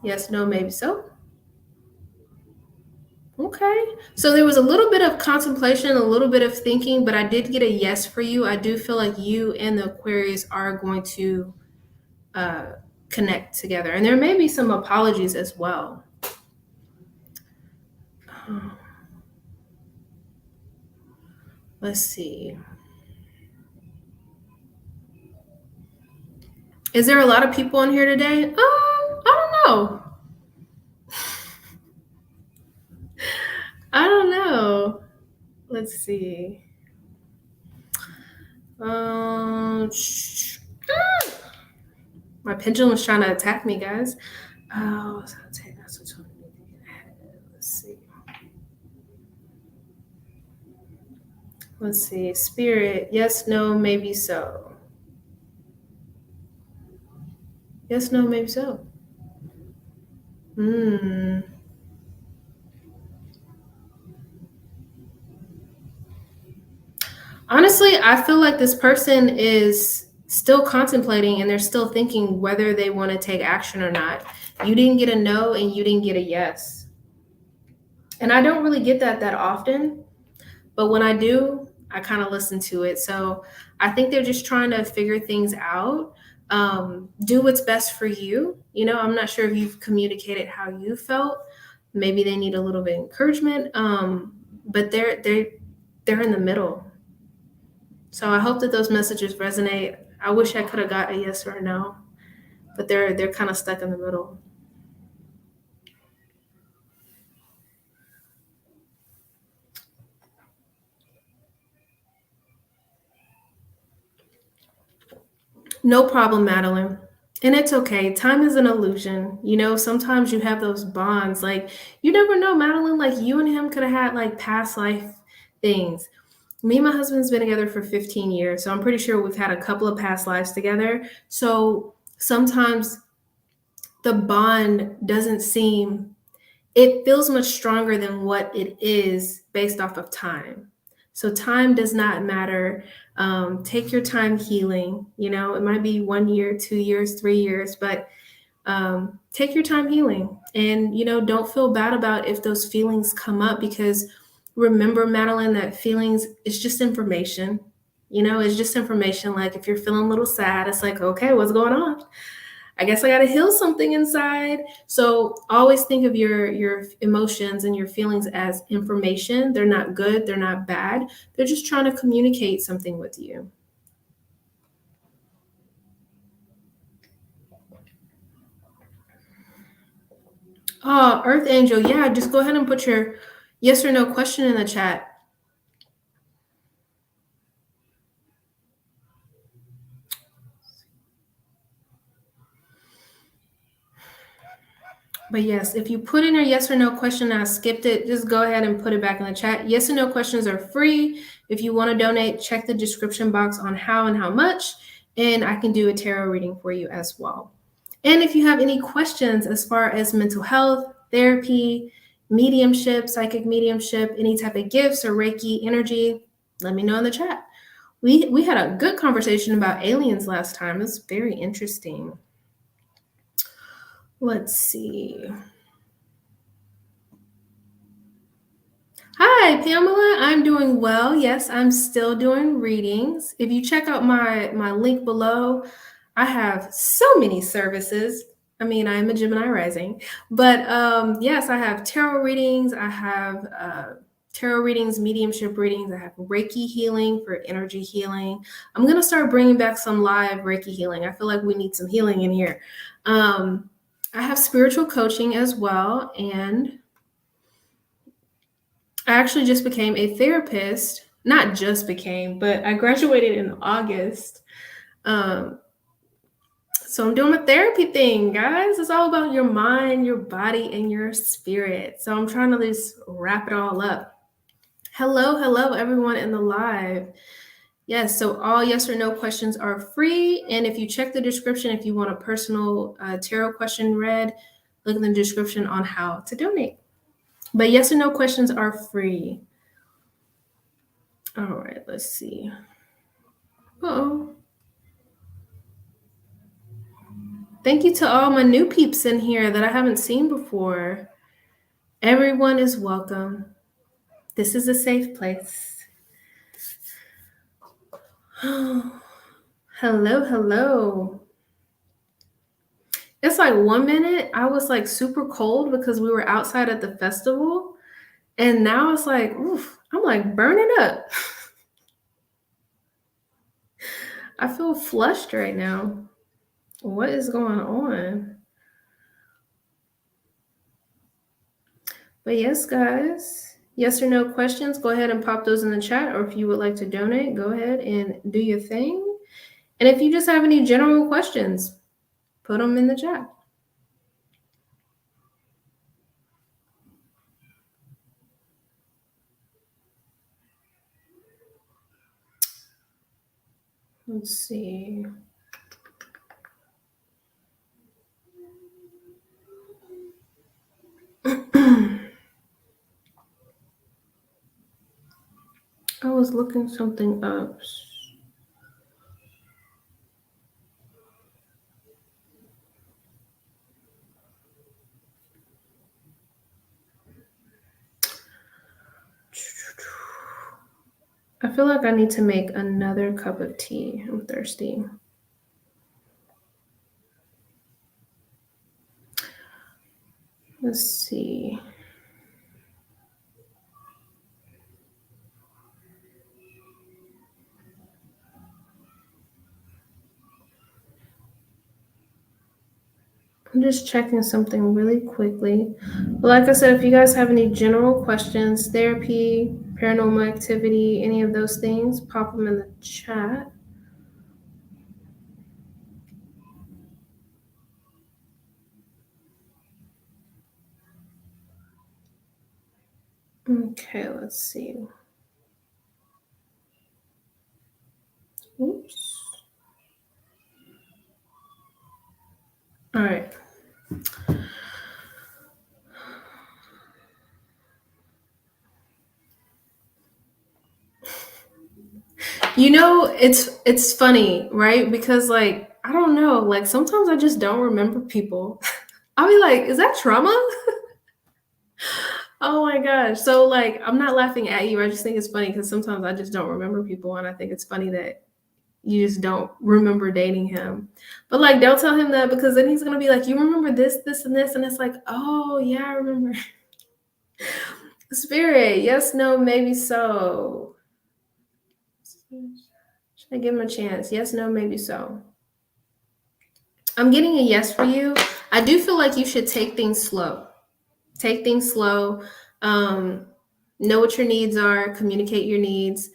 Yes, no, maybe so. Okay. So there was a little bit of contemplation, a little bit of thinking, but I did get a yes for you. I do feel like you and the Aquarius are going to uh, connect together. And there may be some apologies as well. Let's see. Is there a lot of people in here today? I don't know. I don't know. Let's see. My pendulum was trying to attack me, guys. Oh, let's see. Let's see. Spirit. Yes, no, maybe so. Yes, no, maybe so. Honestly, I feel like this person is still contemplating and they're still thinking whether they want to take action or not. You didn't get a no and you didn't get a yes. And I don't really get that often, but when I do, I kind of listen to it. So I think they're just trying to figure things out, do what's best for you. I'm not sure if you've communicated how you felt. Maybe they need a little bit of encouragement, but they're in the middle. So I hope that those messages resonate. I wish I could have got a yes or a no, but they're kind of stuck in the middle. No problem, Madeline. And it's okay. Time is an illusion. Sometimes you have those bonds. Like, you never know, Madeline. Like, you and him could have had like past life things. Me and my husband's been together for 15 years. So I'm pretty sure we've had a couple of past lives together. So sometimes the bond it feels much stronger than what it is based off of time. So time does not matter. Take your time healing. It might be 1 year, 2 years, 3 years, but take your time healing. And, don't feel bad about if those feelings come up, because remember, Madeline, that feelings is just information. It's just information. Like if you're feeling a little sad, it's like, okay, what's going on? I guess I got to heal something inside. So always think of your emotions and your feelings as information. They're not good, they're not bad. They're just trying to communicate something with you. Oh, Earth Angel, yeah, just go ahead and put your yes or no question in the chat. But yes, if you put in a yes or no question and I skipped it, just go ahead and put it back in the chat. Yes or no questions are free. If you want to donate, check the description box on how and how much, and I can do a tarot reading for you as well. And if you have any questions as far as mental health, therapy, mediumship, psychic mediumship, any type of gifts or Reiki energy, let me know in the chat. We had a good conversation about aliens last time. It was very interesting. Let's see. Hi, Pamela. I'm doing well. Yes, I'm still doing readings. If you check out my link below, I have so many services. I mean, I'm a Gemini rising, but yes, I have tarot readings. I have tarot readings, mediumship readings. I have Reiki healing for energy healing. I'm gonna start bringing back some live Reiki healing. I feel like we need some healing in here. I have spiritual coaching as well, and I actually just became a therapist. Not just became, but I graduated in August. Um, so I'm doing a therapy thing, guys. It's all about your mind, your body, and your spirit. So I'm trying to just wrap it all up. Hello, everyone in the live. Yes, so all yes or no questions are free. And if you check the description, if you want a personal tarot question read, look in the description on how to donate. But yes or no questions are free. All right, let's see. Oh, thank you to all my new peeps in here that I haven't seen before. Everyone is welcome. This is a safe place. Hello. It's like 1 minute I was like super cold because we were outside at the festival. And now it's like, oof, I'm like burning up. I feel flushed right now. What is going on? But yes, guys, yes or no questions, go ahead and pop those in the chat. Or if you would like to donate, go ahead and do your thing. And if you just have any general questions, put them in the chat. Let's see. I was looking something up. I feel like I need to make another cup of tea. I'm thirsty. Let's see. I'm just checking something really quickly. But like I said, if you guys have any general questions, therapy, paranormal activity, any of those things, pop them in the chat. Okay, let's see. Oops. All right. It's funny, right? Because like I don't know, like sometimes I just don't remember people. I'll be like, is that trauma? Oh my gosh. So like I'm not laughing at you. I just think it's funny because sometimes I just don't remember people and I think it's funny that you just don't remember dating him. But like don't tell him that because then he's gonna be like, you remember this, this, and this, and it's like, oh yeah, I remember. Spirit, yes, no, maybe so. Should I give him a chance? Yes, no, maybe so. I'm getting a yes for you. I do feel like you should take things slow. Take things slow. Um, know what your needs are, communicate your needs,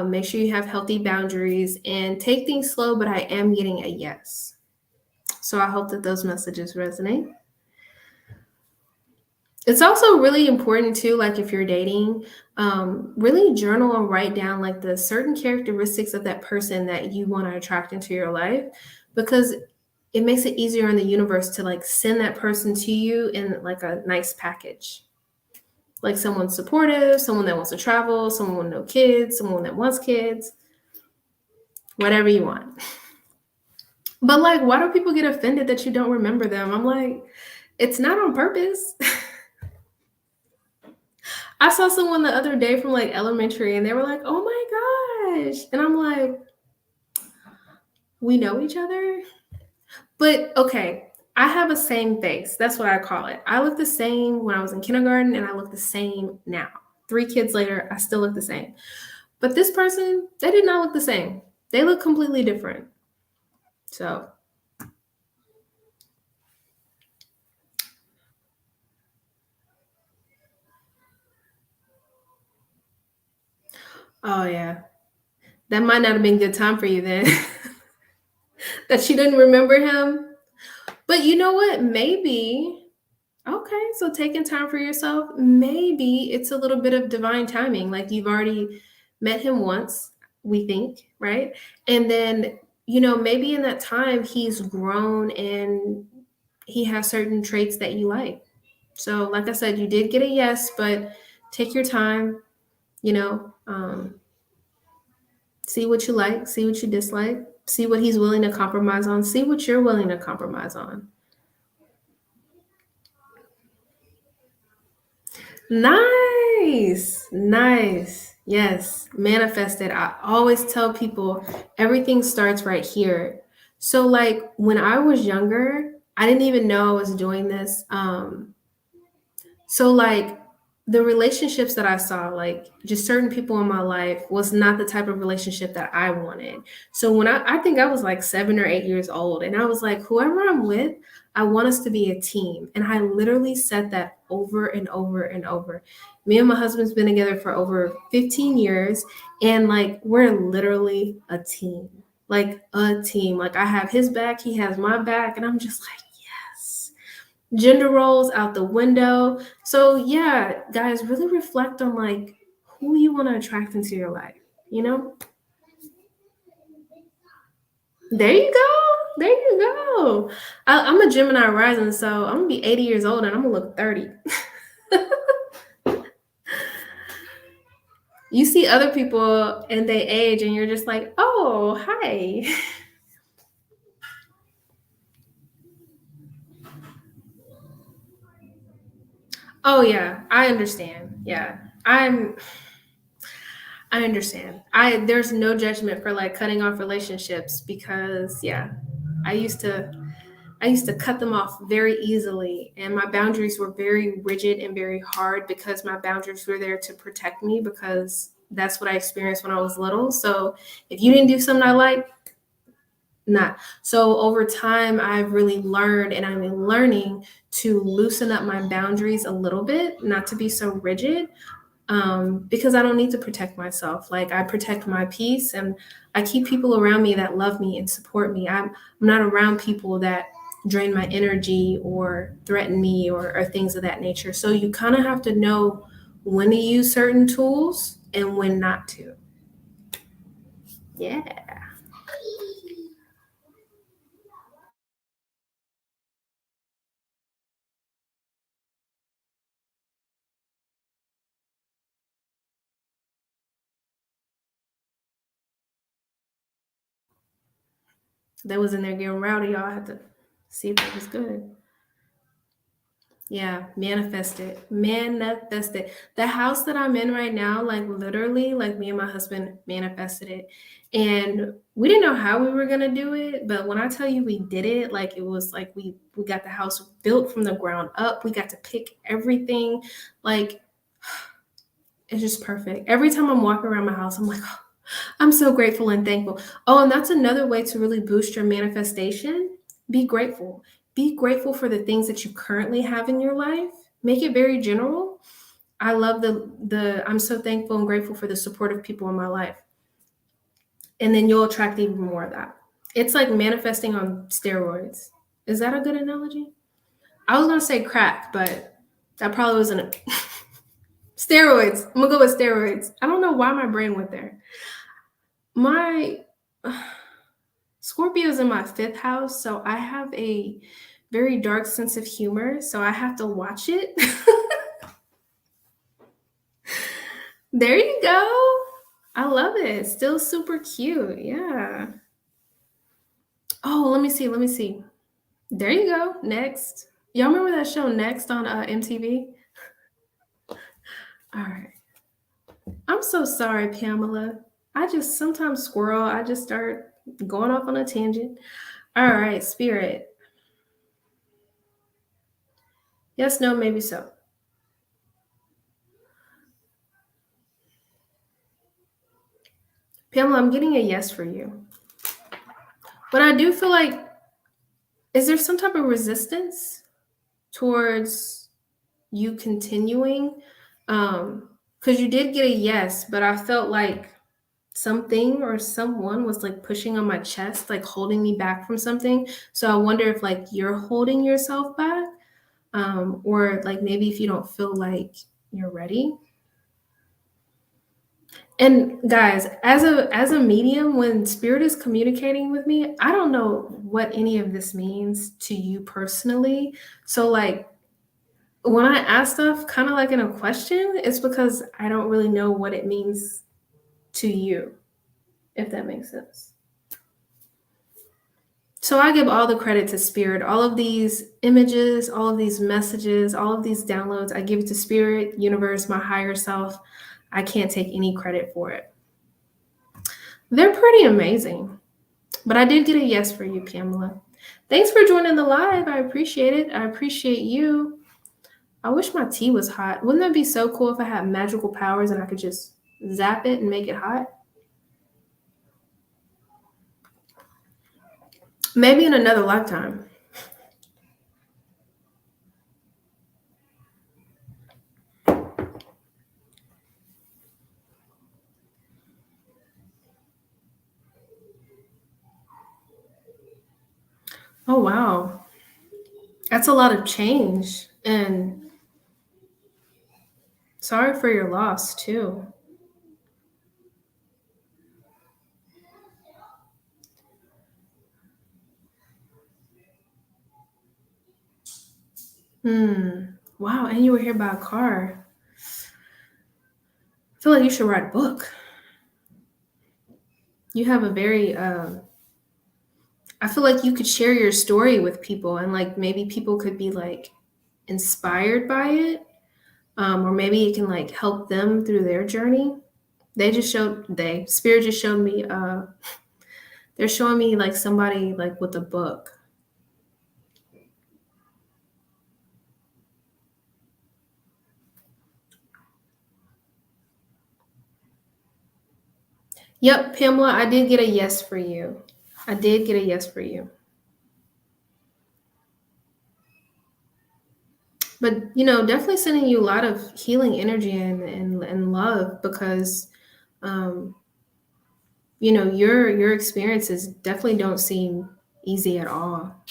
make sure you have healthy boundaries, and take things slow. But I am getting a yes. So I hope that those messages resonate. It's also really important too, like if you're dating, really journal and write down like the certain characteristics of that person that you want to attract into your life because it makes it easier in the universe to like send that person to you in like a nice package. Like someone supportive, someone that wants to travel, someone with no kids, someone that wants kids, whatever you want. But like, why do people get offended that you don't remember them? I'm like, it's not on purpose. I saw someone the other day from like elementary and they were like, oh my gosh. And I'm like, we know each other? But okay, I have a same face. That's what I call it. I look the same when I was in kindergarten and I look the same now. 3 kids later, I still look the same. But this person, they did not look the same. They look completely different. So, oh yeah, that might not have been good time for you then. That you didn't remember him. But you know what? Maybe, okay, so taking time for yourself, maybe it's a little bit of divine timing. Like you've already met him once, we think, right? And then, maybe in that time he's grown and he has certain traits that you like. So, like I said, you did get a yes, but take your time, you know, um, see what you like, see what you dislike, see what he's willing to compromise on, see what you're willing to compromise on. Nice. Nice. Yes. Manifested. I always tell people everything starts right here. So like when I was younger, I didn't even know I was doing this. So like the relationships that I saw, like just certain people in my life was not the type of relationship that I wanted. So when I think I was like 7 or 8 years old and I was like, whoever I'm with, I want us to be a team. And I literally said that over and over and over. Me and my husband's been together for over 15 years and like we're literally a team. Like a team. Like I have his back, he has my back, and I'm just like, yes, gender roles out the window. So yeah, guys, really reflect on like who you want to attract into your life. You know, there you go, there you go. I'm a Gemini rising, so I'm gonna be 80 years old and I'm gonna look 30. You see other people and they age, and you're just like, oh, hi. Oh yeah, I understand. Yeah, I'm. I understand. There's no judgment for like cutting off relationships because yeah, I used to I used to cut them off very easily, and my boundaries were very rigid and very hard because my boundaries were there to protect me because that's what I experienced when I was little. So if you didn't do something I like, not. So over time, I've really learned and I'm learning to loosen up my boundaries a little bit, not to be so rigid, because I don't need to protect myself. Like I protect my peace and I keep people around me that love me and support me. I'm not around people that drain my energy or threaten me or things of that nature. So you kind of have to know when to use certain tools and when not to. Yeah. They was in there getting rowdy, y'all. I had to see if it was good. Yeah, manifest it. Manifest it. The house that I'm in right now, like literally, like me and my husband manifested it. And we didn't know how we were gonna do it, but when I tell you we did it, like it was like we got the house built from the ground up. We got to pick everything. Like it's just perfect. Every time I'm walking around my house, I'm like, oh, I'm so grateful and thankful. Oh, and that's another way to really boost your manifestation. Be grateful. Be grateful for the things that you currently have in your life. Make it very general. I love the I'm so thankful and grateful for the supportive people in my life. And then you'll attract even more of that. It's like manifesting on steroids. Is that a good analogy? I was gonna say crack, but that probably wasn't it. Steroids. I'm gonna go with steroids. I don't know why my brain went there. My Scorpio is in my fifth house, so I have a very dark sense of humor, so I have to watch it. There you go. I love it. Still super cute. Yeah. Oh, let me see. Let me see. There you go. Next. Y'all remember that show Next on MTV? All right. I'm so sorry, Pamela. I just sometimes squirrel. I just start going off on a tangent. All right, spirit. Yes, no, maybe so. Pamela, I'm getting a yes for you. But I do feel like, is there some type of resistance towards you continuing? Because you did get a yes, but I felt like something or someone was like pushing on my chest, like holding me back from something. So I wonder if like you're holding yourself back, or like maybe if you don't feel like you're ready. And guys, as a medium, when spirit is communicating with me, I don't know what any of this means to you personally. So like when I ask stuff kind of like in a question, it's because I don't really know what it means to you, if that makes sense. So I give all the credit to spirit. All of these images, all of these messages, all of these downloads, I give it to spirit, universe, my higher self. I can't take any credit for it. They're pretty amazing. But I did get a yes for you, Pamela. Thanks for joining the live. I appreciate it. I appreciate you. I wish my tea was hot. Wouldn't that be so cool if I had magical powers and I could just zap it and make it hot? Maybe in another lifetime. Oh, wow. That's a lot of change. And sorry for your loss, too. Hmm. Wow. And you were hit by a car. I feel like you should write a book. You have a very, I feel like you could share your story with people and like maybe people could be like inspired by it, or maybe it can like help them through their journey. They spirit just showed me they're showing me like somebody like with a book. Yep, Pamela, I did get a yes for you. I did get a yes for you. But definitely sending you a lot of healing energy and love because um your experiences definitely don't seem easy at all.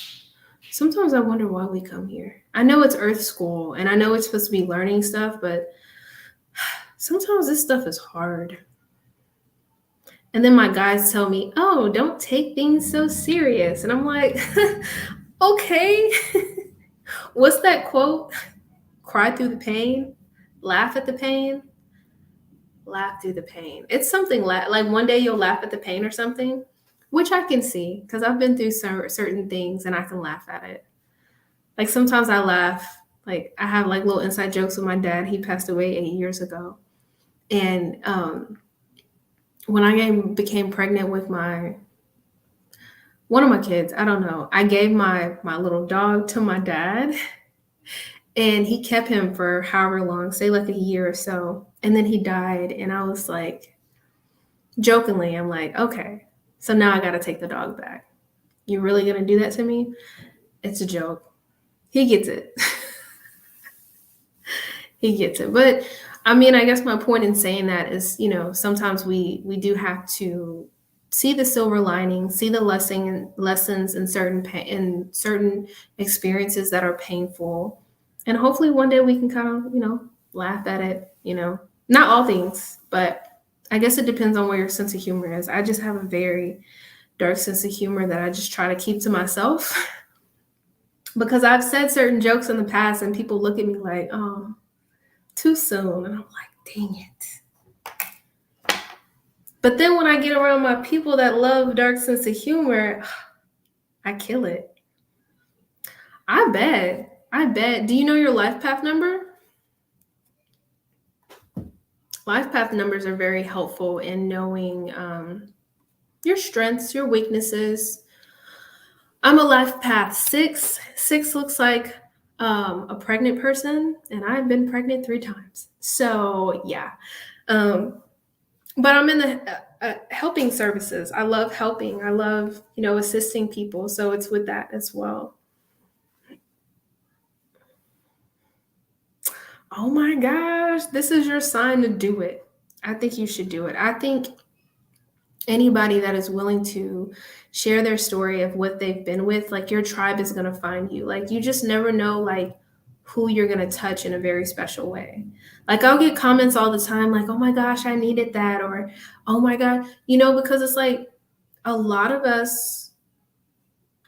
Sometimes I wonder why we come here. I know it's earth school and I know it's supposed to be learning stuff, but sometimes this stuff is hard. And then my guys tell me, oh, don't take things so serious. And I'm like, okay. What's that quote? Cry through the pain, laugh at the pain, laugh through the pain. It's something like one day you'll laugh at the pain or something. which I can see because I've been through certain things and I can laugh at it. Like sometimes I laugh. Like I have like little inside jokes with my dad. He passed away 8 years ago, and when became pregnant with my one of my kids, I don't know. I gave my little dog to my dad, and he kept him for however long, say like a year or so, and then he died. And I was like, jokingly, I'm like, okay, so now I got to take the dog back. You really gonna do that to me? It's a joke. He gets it. He gets it. But I mean, I guess my point in saying that is, sometimes we do have to see the silver lining, see the lessons in certain experiences that are painful, and hopefully one day we can kind of laugh at it. Not all things, but I guess it depends on where your sense of humor is. I just have a very dark sense of humor that I just try to keep to myself because I've said certain jokes in the past and people look at me like, oh, too soon. And I'm like, dang it. But then when I get around my people that love dark sense of humor, I kill it. I bet. Do you know your life path number? Life path numbers are very helpful in knowing your strengths, your weaknesses. I'm a life path 6. 6 looks like a pregnant person, and I've been pregnant 3 times. So yeah. But I'm in the helping services. I love helping. I love, assisting people. So it's with that as well. Oh my gosh, this is your sign to do it. I think you should do it. I think anybody that is willing to share their story of what they've been with, like your tribe is going to find you. Like you just never know like who you're going to touch in a very special way. Like I'll get comments all the time like, "Oh my gosh, I needed that," or "Oh my god," because it's like a lot of us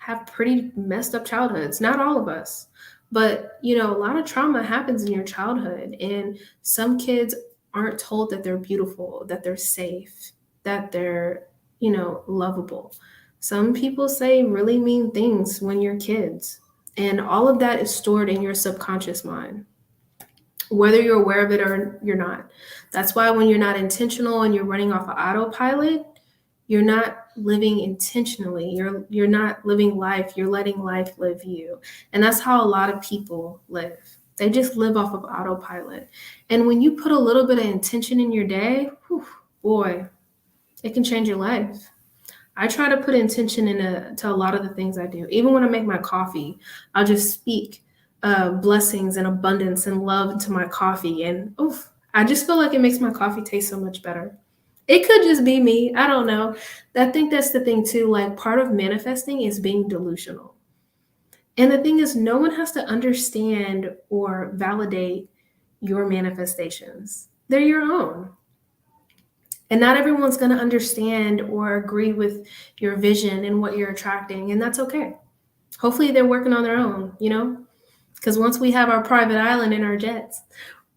have pretty messed up childhoods. Not all of us. But, a lot of trauma happens in your childhood and some kids aren't told that they're beautiful, that they're safe, that they're, lovable. Some people say really mean things when you're kids, and all of that is stored in your subconscious mind, whether you're aware of it or you're not. That's why when you're not intentional and you're running off of autopilot, you're not living intentionally. You're not living life. You're letting life live you. And that's how a lot of people live. They just live off of autopilot. And when you put a little bit of intention in your day, whew, boy, it can change your life. I try to put intention to a lot of the things I do. Even when I make my coffee, I'll just speak blessings and abundance and love into my coffee. And oof, I just feel like it makes my coffee taste so much better. It could just be me. I don't know. I think that's the thing too. Like part of manifesting is being delusional. And the thing is, no one has to understand or validate your manifestations. They're your own. And not everyone's going to understand or agree with your vision and what you're attracting. And that's okay. Hopefully they're working on their own, because once we have our private island in our jets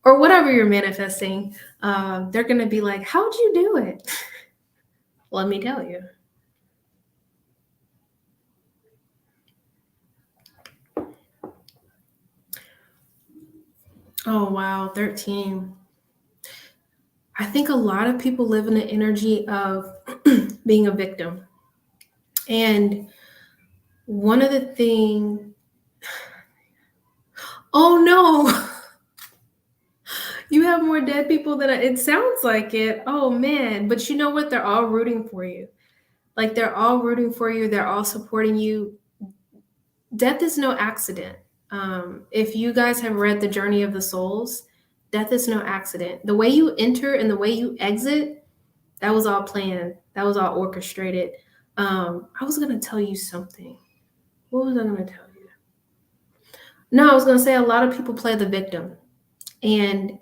or whatever you're manifesting, they're going to be like, how'd you do it? Let me tell you. Oh, wow. 13. I think a lot of people live in the energy of being a victim. And one of the things, oh no, you have more dead people than it sounds like it. Oh man, but you know what? They're all rooting for you. Like they're all rooting for you. They're all supporting you. Death is no accident. If you guys have read The Journey of the Souls, death is no accident. The way you enter and the way you exit, that was all planned. That was all orchestrated. I was going to tell you something. What was I going to tell you? No, I was going to say a lot of people play the victim. And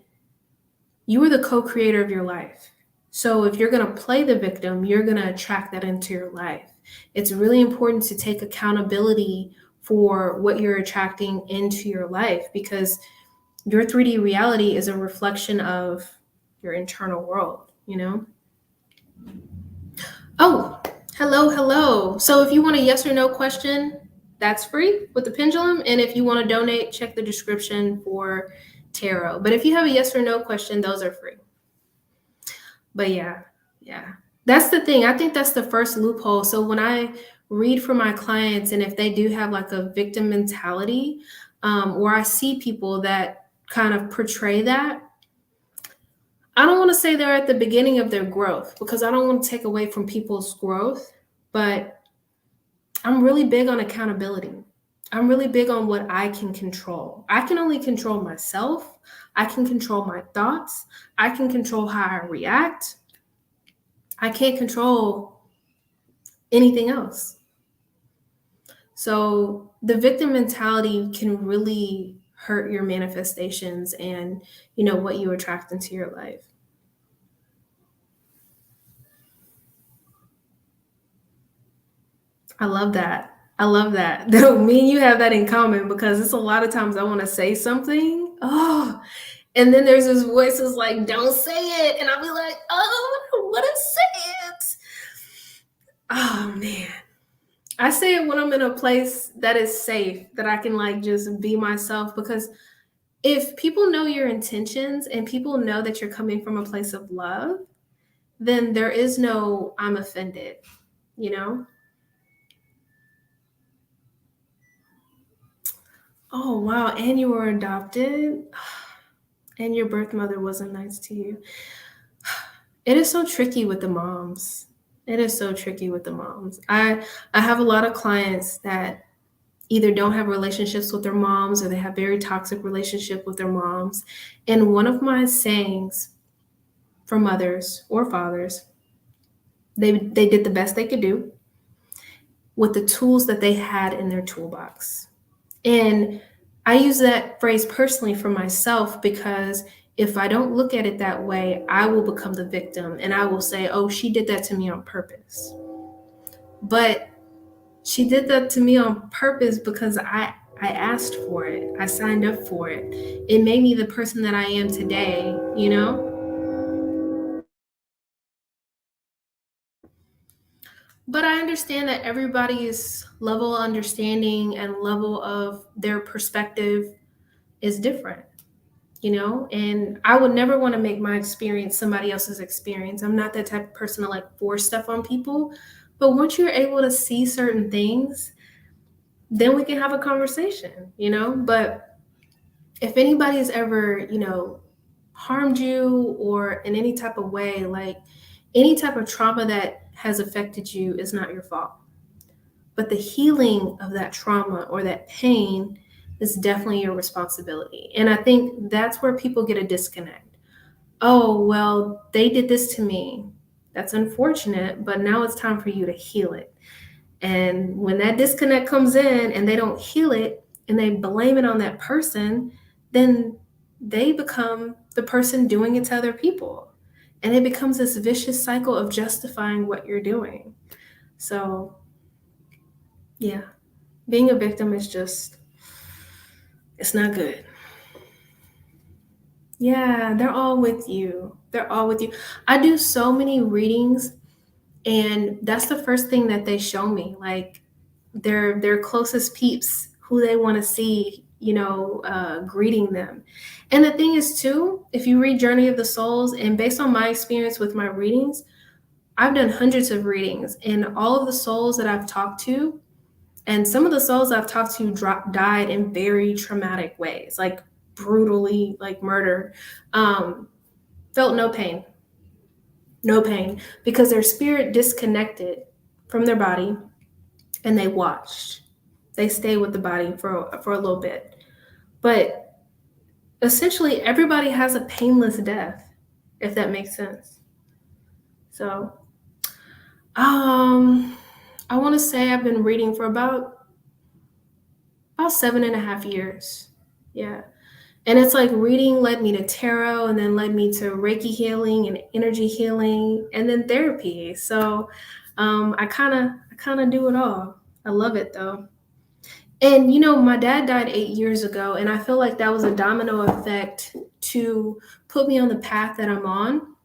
you are the co-creator of your life. So if you're going to play the victim, you're going to attract that into your life. It's really important to take accountability for what you're attracting into your life because your 3D reality is a reflection of your internal world, Oh, Hello, hello. So if you want a yes or no question, that's free with the pendulum. And if you want to donate, check the description for tarot. But if you have a yes or no question, those are free. But yeah. That's the thing. I think that's the first loophole. So when I read for my clients, and if they do have like a victim mentality, or I see people that kind of portray that, I don't want to say they're at the beginning of their growth because I don't want to take away from people's growth, but I'm really big on accountability. I'm really big on what I can control. I can only control myself. I can control my thoughts. I can control how I react. I can't control anything else. So the victim mentality can really hurt your manifestations and what you attract into your life. I love that. I love that. Me and you have that in common because it's a lot of times I want to say something. Oh, and then there's this voice that's like, don't say it. And I'll be like, oh, I don't want to say it. Oh man. I say it when I'm in a place that is safe, that I can like just be myself. Because if people know your intentions and people know that you're coming from a place of love, then there is no I'm offended, you know? Oh wow, and you were adopted and your birth mother wasn't nice to you. It is so tricky with the moms. It is so tricky with the moms. I have a lot of clients that either don't have relationships with their moms or they have very toxic relationship with their moms. And one of my sayings for mothers or fathers, they did the best they could do with the tools that they had in their toolbox. And I use that phrase personally for myself because if I don't look at it that way, I will become the victim and I will say, oh, she did that to me on purpose. But she did that to me on purpose because I asked for it. I signed up for it. It made me the person that I am today, you know? But I understand that everybody's level of understanding and level of their perspective is different, And I would never want to make my experience somebody else's experience. I'm not that type of person to like force stuff on people. But once you're able to see certain things, then we can have a conversation. But if anybody has ever, harmed you or in any type of way, like any type of trauma that has affected you is not your fault. But the healing of that trauma or that pain is definitely your responsibility. And I think that's where people get a disconnect. Oh, well, they did this to me. That's unfortunate, but now it's time for you to heal it. And when that disconnect comes in and they don't heal it and they blame it on that person, then they become the person doing it to other people. And it becomes this vicious cycle of justifying what you're doing. So, yeah, being a victim is just, it's not good. Yeah, they're all with you. They're all with you. I do so many readings, and that's the first thing that they show me. Like their closest peeps who they want to see, greeting them. And the thing is too, if you read Journey of the Souls, and based on my experience with my readings, I've done hundreds of readings, and all of the souls that I've talked to, and some of the souls I've talked to died in very traumatic ways, like brutally, like murdered. Felt no pain, because their spirit disconnected from their body, and they watched. They stayed with the body for a little bit. But essentially, everybody has a painless death, if that makes sense. So, I want to say I've been reading for about 7.5 years. Yeah. And it's like reading led me to tarot and then led me to Reiki healing and energy healing and then therapy. So I kind of do it all. I love it though. And my dad died 8 years ago, and I feel like that was a domino effect to put me on the path that I'm on.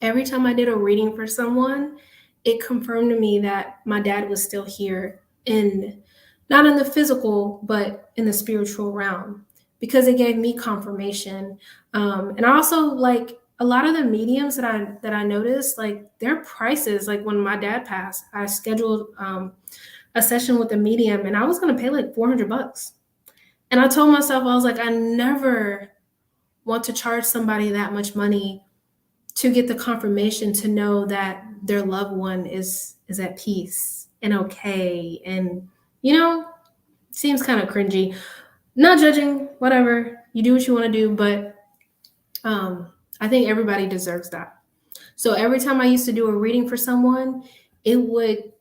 Every time I did a reading for someone, it confirmed to me that my dad was still here, in not in the physical, but in the spiritual realm, because it gave me confirmation. And I also like a lot of the mediums that I noticed, like their prices. Like when my dad passed, I scheduled a session with a medium, and I was gonna pay like $400. And I told myself, I was like, I never want to charge somebody that much money to get the confirmation to know that their loved one is at peace and okay. And seems kind of cringy. Not judging, whatever. You do what you want to do, but I think everybody deserves that. So every time I used to do a reading for someone, it would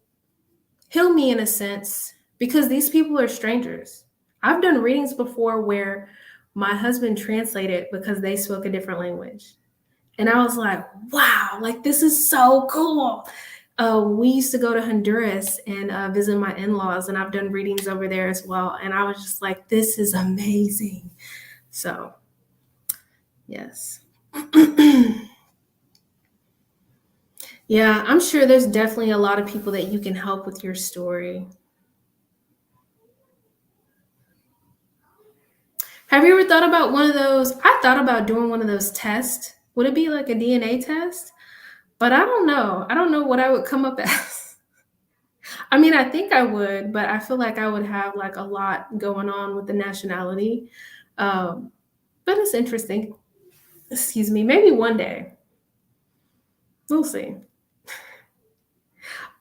heal me in a sense, because these people are strangers. I've done readings before where my husband translated because they spoke a different language. And I was like, wow, like this is so cool. We used to go to Honduras and visit my in laws, and I've done readings over there as well. And I was just like, this is amazing. So, yes. Yeah, I'm sure there's definitely a lot of people that you can help with your story. Have you ever thought about one of those? I thought about doing one of those tests. Would it be like a DNA test? But I don't know. I don't know what I would come up as. I mean, I think I would, but I feel like I would have like a lot going on with the nationality. Um, but it's interesting. Excuse me. Maybe one day. We'll see.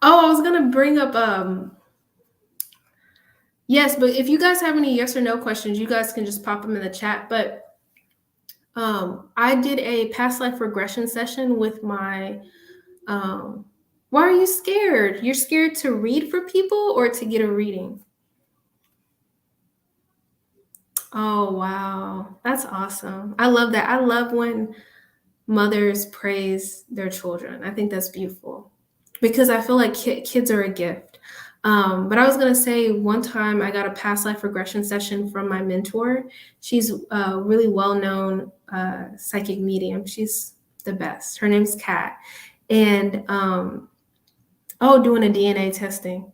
Oh, I was gonna bring up yes, but if you guys have any yes or no questions, you guys can just pop them in the chat. But I did a past life regression session with my why are you scared? You're scared to read for people or to get a reading? Oh, wow. That's awesome. I love that. I love when mothers praise their children. I think that's beautiful, because I feel like kids are a gift. But I was going to say, one time I got a past life regression session from my mentor. She's a really well known psychic medium. She's the best. Her name's Kat. And doing a DNA testing.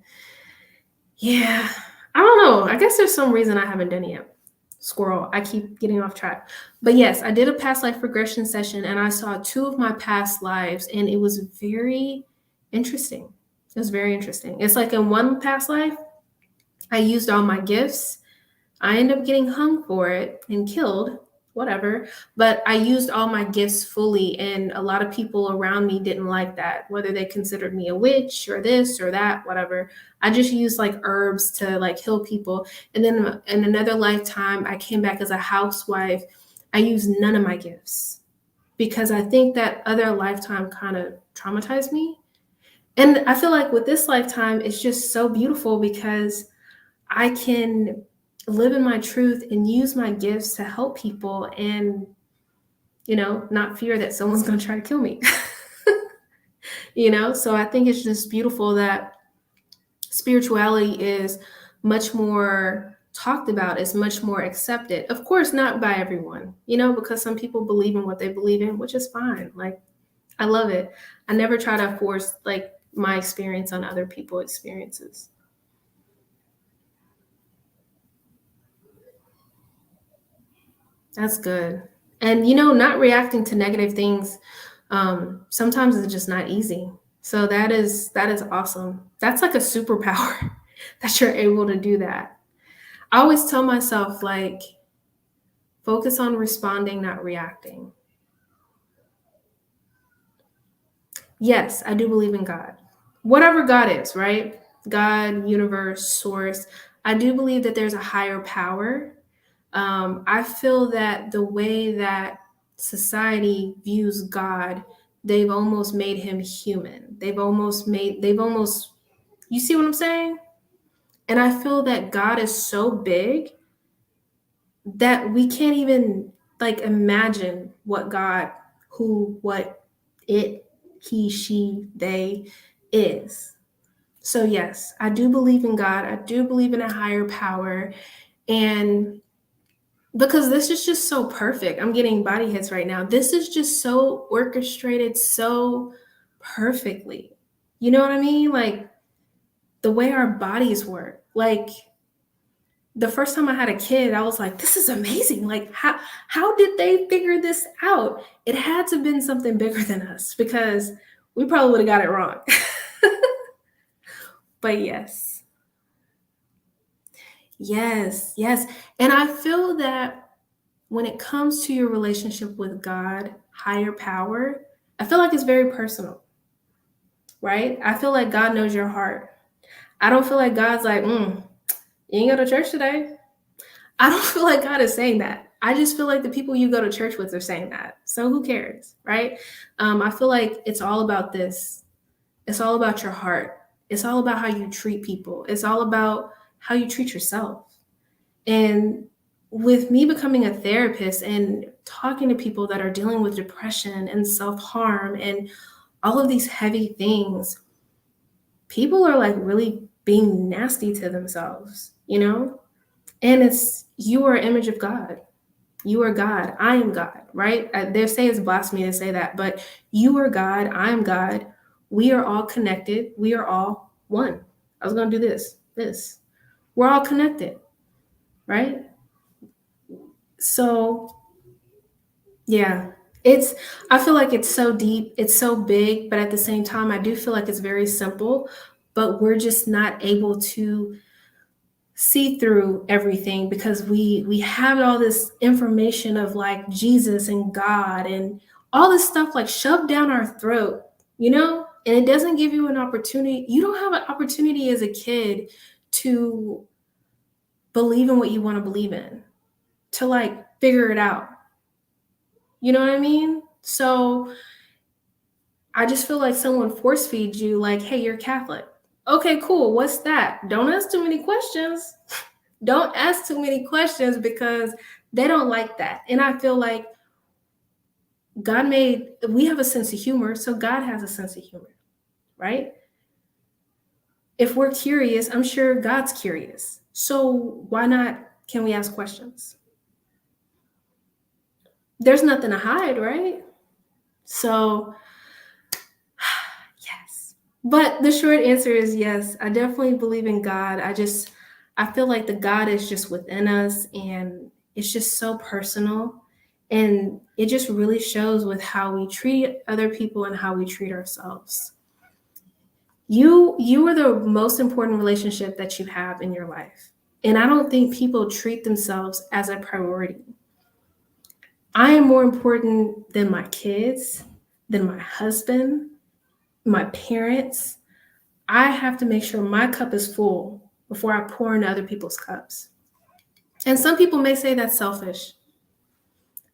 Yeah. I don't know. I guess there's some reason I haven't done it yet. Squirrel. I keep getting off track. But yes, I did a past life regression session, and I saw two of my past lives, and it was very interesting. It was very interesting. It's like in one past life, I used all my gifts. I ended up getting hung for it and killed, whatever. But I used all my gifts fully, and a lot of people around me didn't like that, whether they considered me a witch or this or that, whatever. I just used like herbs to like heal people. And then in another lifetime, I came back as a housewife. I used none of my gifts because I think that other lifetime kind of traumatized me. And I feel like with this lifetime, it's just so beautiful because I can live in my truth and use my gifts to help people, and not fear that someone's going to try to kill me. So I think it's just beautiful that spirituality is much more talked about, is much more accepted. Of course, not by everyone, because some people believe in what they believe in, which is fine. Like, I love it. I never try to force like my experience on other people's experiences. That's good. And not reacting to negative things, sometimes it's just not easy. So that is awesome. That's like a superpower that you're able to do that. I always tell myself, like, focus on responding, not reacting. Yes, I do believe in God. Whatever God is, right? God, universe, source. I do believe that there's a higher power. I feel that the way that society views God, they've almost made him human. You see what I'm saying? And I feel that God is so big that we can't even like imagine what God, who, what, it, he, she, they is. So yes, I do believe in God. I do believe in a higher power. And because this is just so perfect. I'm getting body hits right now. This is just so orchestrated so perfectly. You know what I mean? Like the way our bodies work. Like the first time I had a kid, I was like, this is amazing. Like how did they figure this out? It had to have been something bigger than us because we probably would have got it wrong. But yes. Yes, yes. And I feel that when it comes to your relationship with God, higher power, I feel like it's very personal, right? I feel like God knows your heart. I don't feel like God's like, you ain't go to church today. I don't feel like God is saying that. I just feel like the people you go to church with are saying that. So who cares, right? I feel like it's all about this. It's all about your heart. It's all about how you treat people. It's all about how you treat yourself. And with me becoming a therapist and talking to people that are dealing with depression and self harm and all of these heavy things, people are like really being nasty to themselves, you know? And it's you are an image of God. You are God. I am God, right? They say it's blasphemy to say that, but you are God. I am God. We are all connected. We are all one. I was going to do this. We're all connected, right? So, yeah, I feel like it's so deep, it's so big, but at the same time, I do feel like it's very simple, but we're just not able to see through everything because we have all this information of like Jesus and God and all this stuff like shoved down our throat, you know? And it doesn't give you an opportunity. You don't have an opportunity as a kid to believe in what you want to believe in, to like figure it out. You know what I mean? So I just feel like someone force feeds you, like, hey, you're Catholic. Okay, cool. What's that? Don't ask too many questions. Don't ask too many questions because they don't like that. And I feel like we have a sense of humor, so God has a sense of humor, right? If we're curious, I'm sure God's curious. So why not? Can we ask questions? There's nothing to hide, right? So, yes. But the short answer is yes. I definitely believe in God. I feel like the God is just within us and it's just so personal. And it just really shows with how we treat other people and how we treat ourselves. You are the most important relationship that you have in your life. And I don't think people treat themselves as a priority. I am more important than my kids, than my husband, my parents. I have to make sure my cup is full before I pour into other people's cups. And some people may say that's selfish.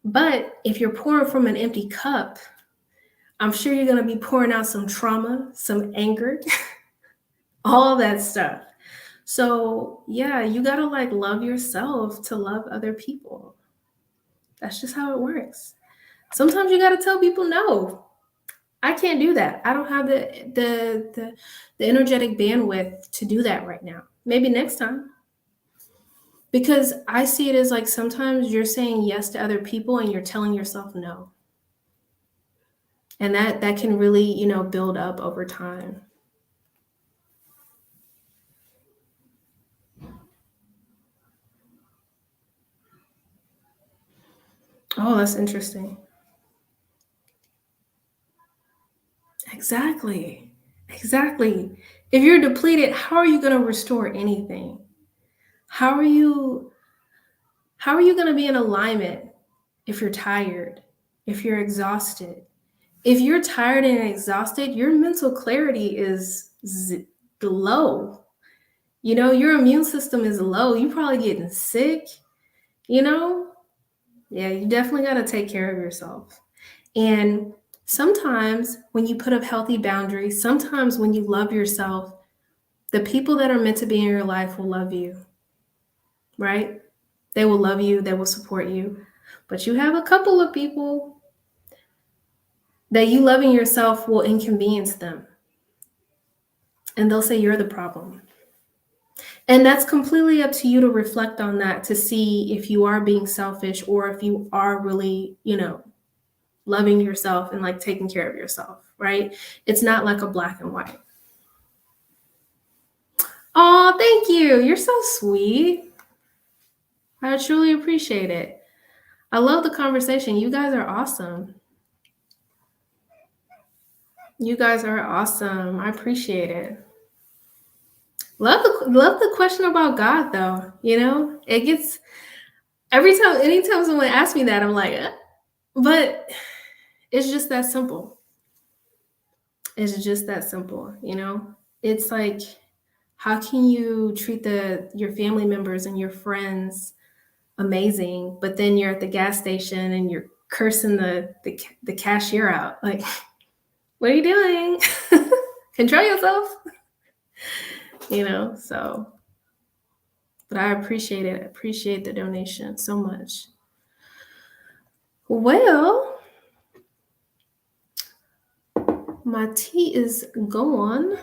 But if you're pouring from an empty cup, I'm sure you're going to be pouring out some trauma, some anger, all that stuff. So, yeah, you got to like love yourself to love other people. That's just how it works. Sometimes you got to tell people no. I can't do that. I don't have the energetic bandwidth to do that right now. Maybe next time. Because I see it as like sometimes you're saying yes to other people and you're telling yourself no. And that can really, build up over time. Oh, that's interesting. Exactly. Exactly. If you're depleted, how are you going to restore anything? How are you how are you going to be in alignment if you're tired, if you're exhausted? If you're tired and exhausted, your mental clarity is low. Your immune system is low. You're probably getting sick, you know? Yeah, you definitely got to take care of yourself. And sometimes when you put up healthy boundaries, sometimes when you love yourself, the people that are meant to be in your life will love you, right? They will love you, they will support you. But you have a couple of people that you loving yourself will inconvenience them. And they'll say you're the problem. And that's completely up to you to reflect on that to see if you are being selfish or if you are really, loving yourself and like taking care of yourself, right? It's not like a black and white. Oh, thank you. You're so sweet. I truly appreciate it. I love the conversation. You guys are awesome. You guys are awesome. I appreciate it. Love the question about God though. It gets every time anytime someone asks me that, I'm like, but it's just that simple. It's just that simple. It's like, how can you treat your family members and your friends amazing, but then you're at the gas station and you're cursing the cashier out? Like, what are you doing? Control yourself. So, but I appreciate it. I appreciate the donation so much. Well, my tea is gone.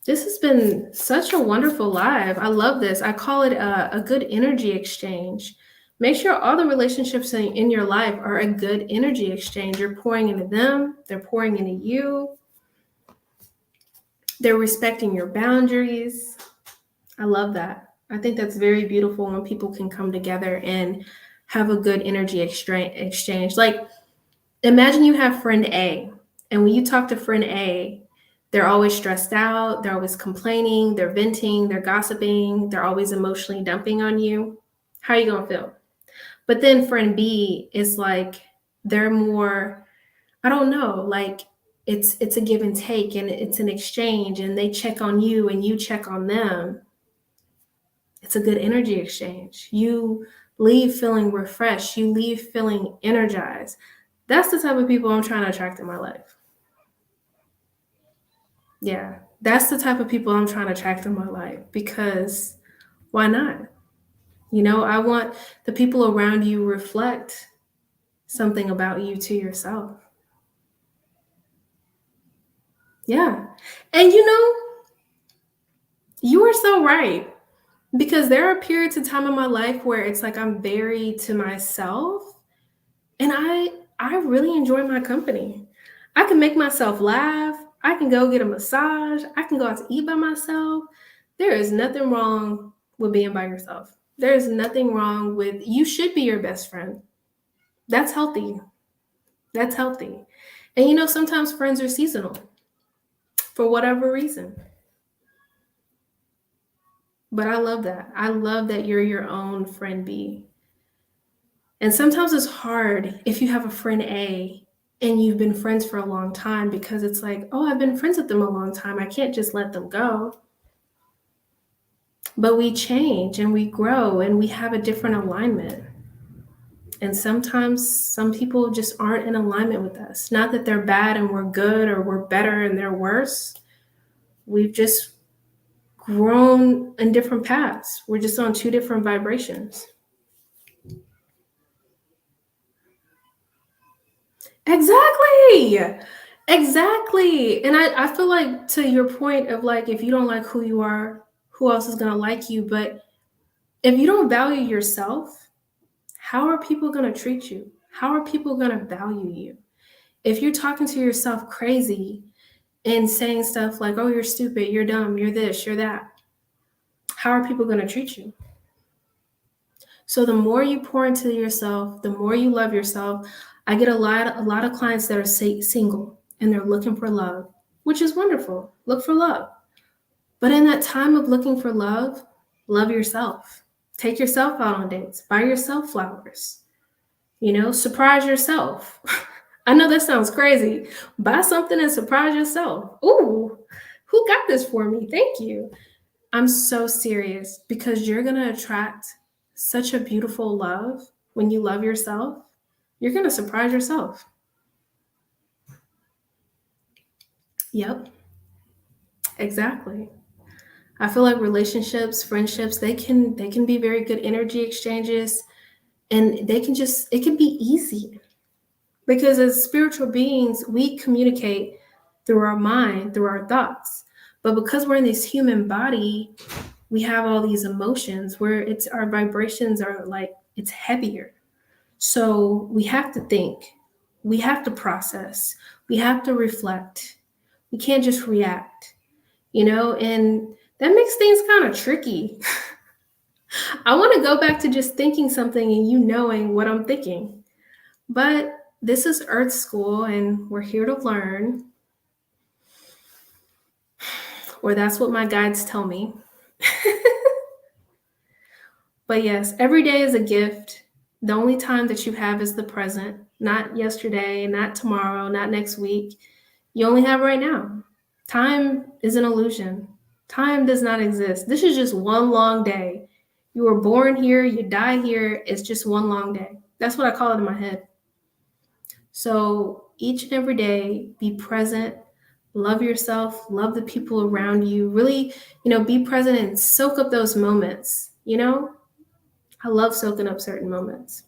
This has been such a wonderful live. I love this. I call it a good energy exchange. Make sure all the relationships in your life are a good energy exchange. You're pouring into them, they're pouring into you, they're respecting your boundaries. I love that. I think that's very beautiful when people can come together and have a good energy exchange. Like, imagine you have friend A, and when you talk to friend A, they're always stressed out, they're always complaining, they're venting, they're gossiping, they're always emotionally dumping on you. How are you going to feel? But then friend B is like, they're more, I don't know, like it's a give and take and it's an exchange, and they check on you and you check on them. It's a good energy exchange. You leave feeling refreshed, you leave feeling energized. That's the type of people I'm trying to attract in my life. Yeah, that's the type of people I'm trying to attract in my life, because why not? I want the people around you reflect something about you to yourself. Yeah. And you are so right, because there are periods of time in my life where it's like I'm very to myself, and I really enjoy my company. I can make myself laugh. I can go get a massage. I can go out to eat by myself. There is nothing wrong with being by yourself. There is nothing wrong with, you should be your best friend. That's healthy. That's healthy. And sometimes friends are seasonal for whatever reason. But I love that. I love that you're your own friend B. And sometimes it's hard if you have a friend A and you've been friends for a long time, because it's like, oh, I've been friends with them a long time. I can't just let them go. But we change and we grow and we have a different alignment. And sometimes some people just aren't in alignment with us. Not that they're bad and we're good, or we're better and they're worse. We've just grown in different paths. We're just on two different vibrations. Exactly. Exactly. And I feel like, to your point of like, if you don't like who you are, who else is going to like you? But if you don't value yourself, how are people going to treat you? How are people going to value you? If you're talking to yourself crazy and saying stuff like, oh, you're stupid, you're dumb, you're this, you're that, how are people going to treat you? So the more you pour into yourself, the more you love yourself. I get a lot of clients that are single and they're looking for love, which is wonderful. Look for love. But in that time of looking for love, love yourself. Take yourself out on dates. Buy yourself flowers. Surprise yourself. I know that sounds crazy. Buy something and surprise yourself. Ooh, who got this for me? Thank you. I'm so serious, because you're going to attract such a beautiful love when you love yourself. You're going to surprise yourself. Yep, exactly. I feel like relationships, friendships, they can be very good energy exchanges, and it can be easy, because as spiritual beings, we communicate through our mind, through our thoughts. But because we're in this human body, we have all these emotions where our vibrations are like, it's heavier. So we have to think, we have to process, we have to reflect. We can't just react. and that makes things kind of tricky. I want to go back to just thinking something and you knowing what I'm thinking. But this is Earth School and we're here to learn, or that's what my guides tell me. But yes, every day is a gift. The only time that you have is the present, not yesterday, not tomorrow, not next week. You only have right now. Time is an illusion. Time does not exist. This is just one long day. You were born here, you die here. It's just one long day. That's what I call it in my head. So each and every day, be present, love yourself, love the people around you. Really, be present and soak up those moments. I love soaking up certain moments.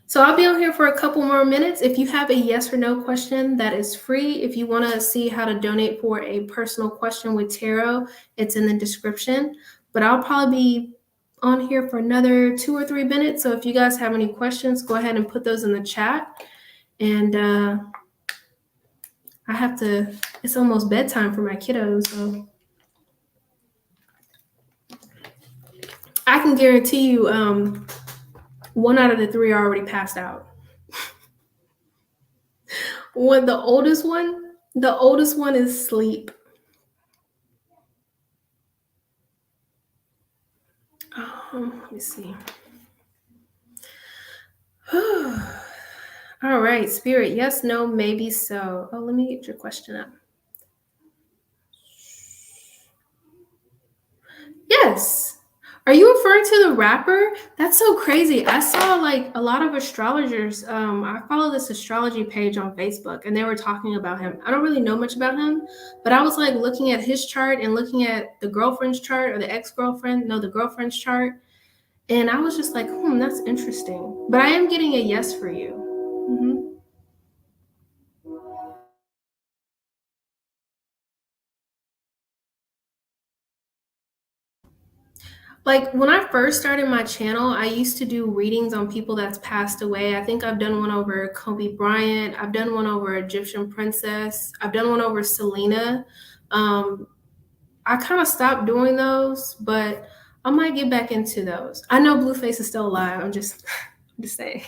So I'll be on here for a couple more minutes. If you have a yes or no question, that is free. If you want to see how to donate for a personal question with tarot, it's in the description. But I'll probably be on here for another 2 or 3 minutes. So if you guys have any questions, go ahead and put those in the chat. And it's almost bedtime for my kiddos. So I can guarantee you 1 out of the 3 are already passed out. The oldest one is sleep. Let me see. All right, Spirit. Yes, no, maybe so. Oh, let me get your question up. Yes. Are you referring to the rapper? That's so crazy. I saw like a lot of astrologers. I follow this astrology page on Facebook and they were talking about him. I don't really know much about him, but I was like looking at his chart and looking at the girlfriend's chart or the girlfriend's chart. And I was just like, that's interesting. But I am getting a yes for you. Mm-hmm. Like when I first started my channel, I used to do readings on people that's passed away. I think I've done one over Kobe Bryant. I've done one over Egyptian princess. I've done one over Selena. Um, I kind of stopped doing those, but I might get back into those. I know Blueface is still alive. I'm just saying.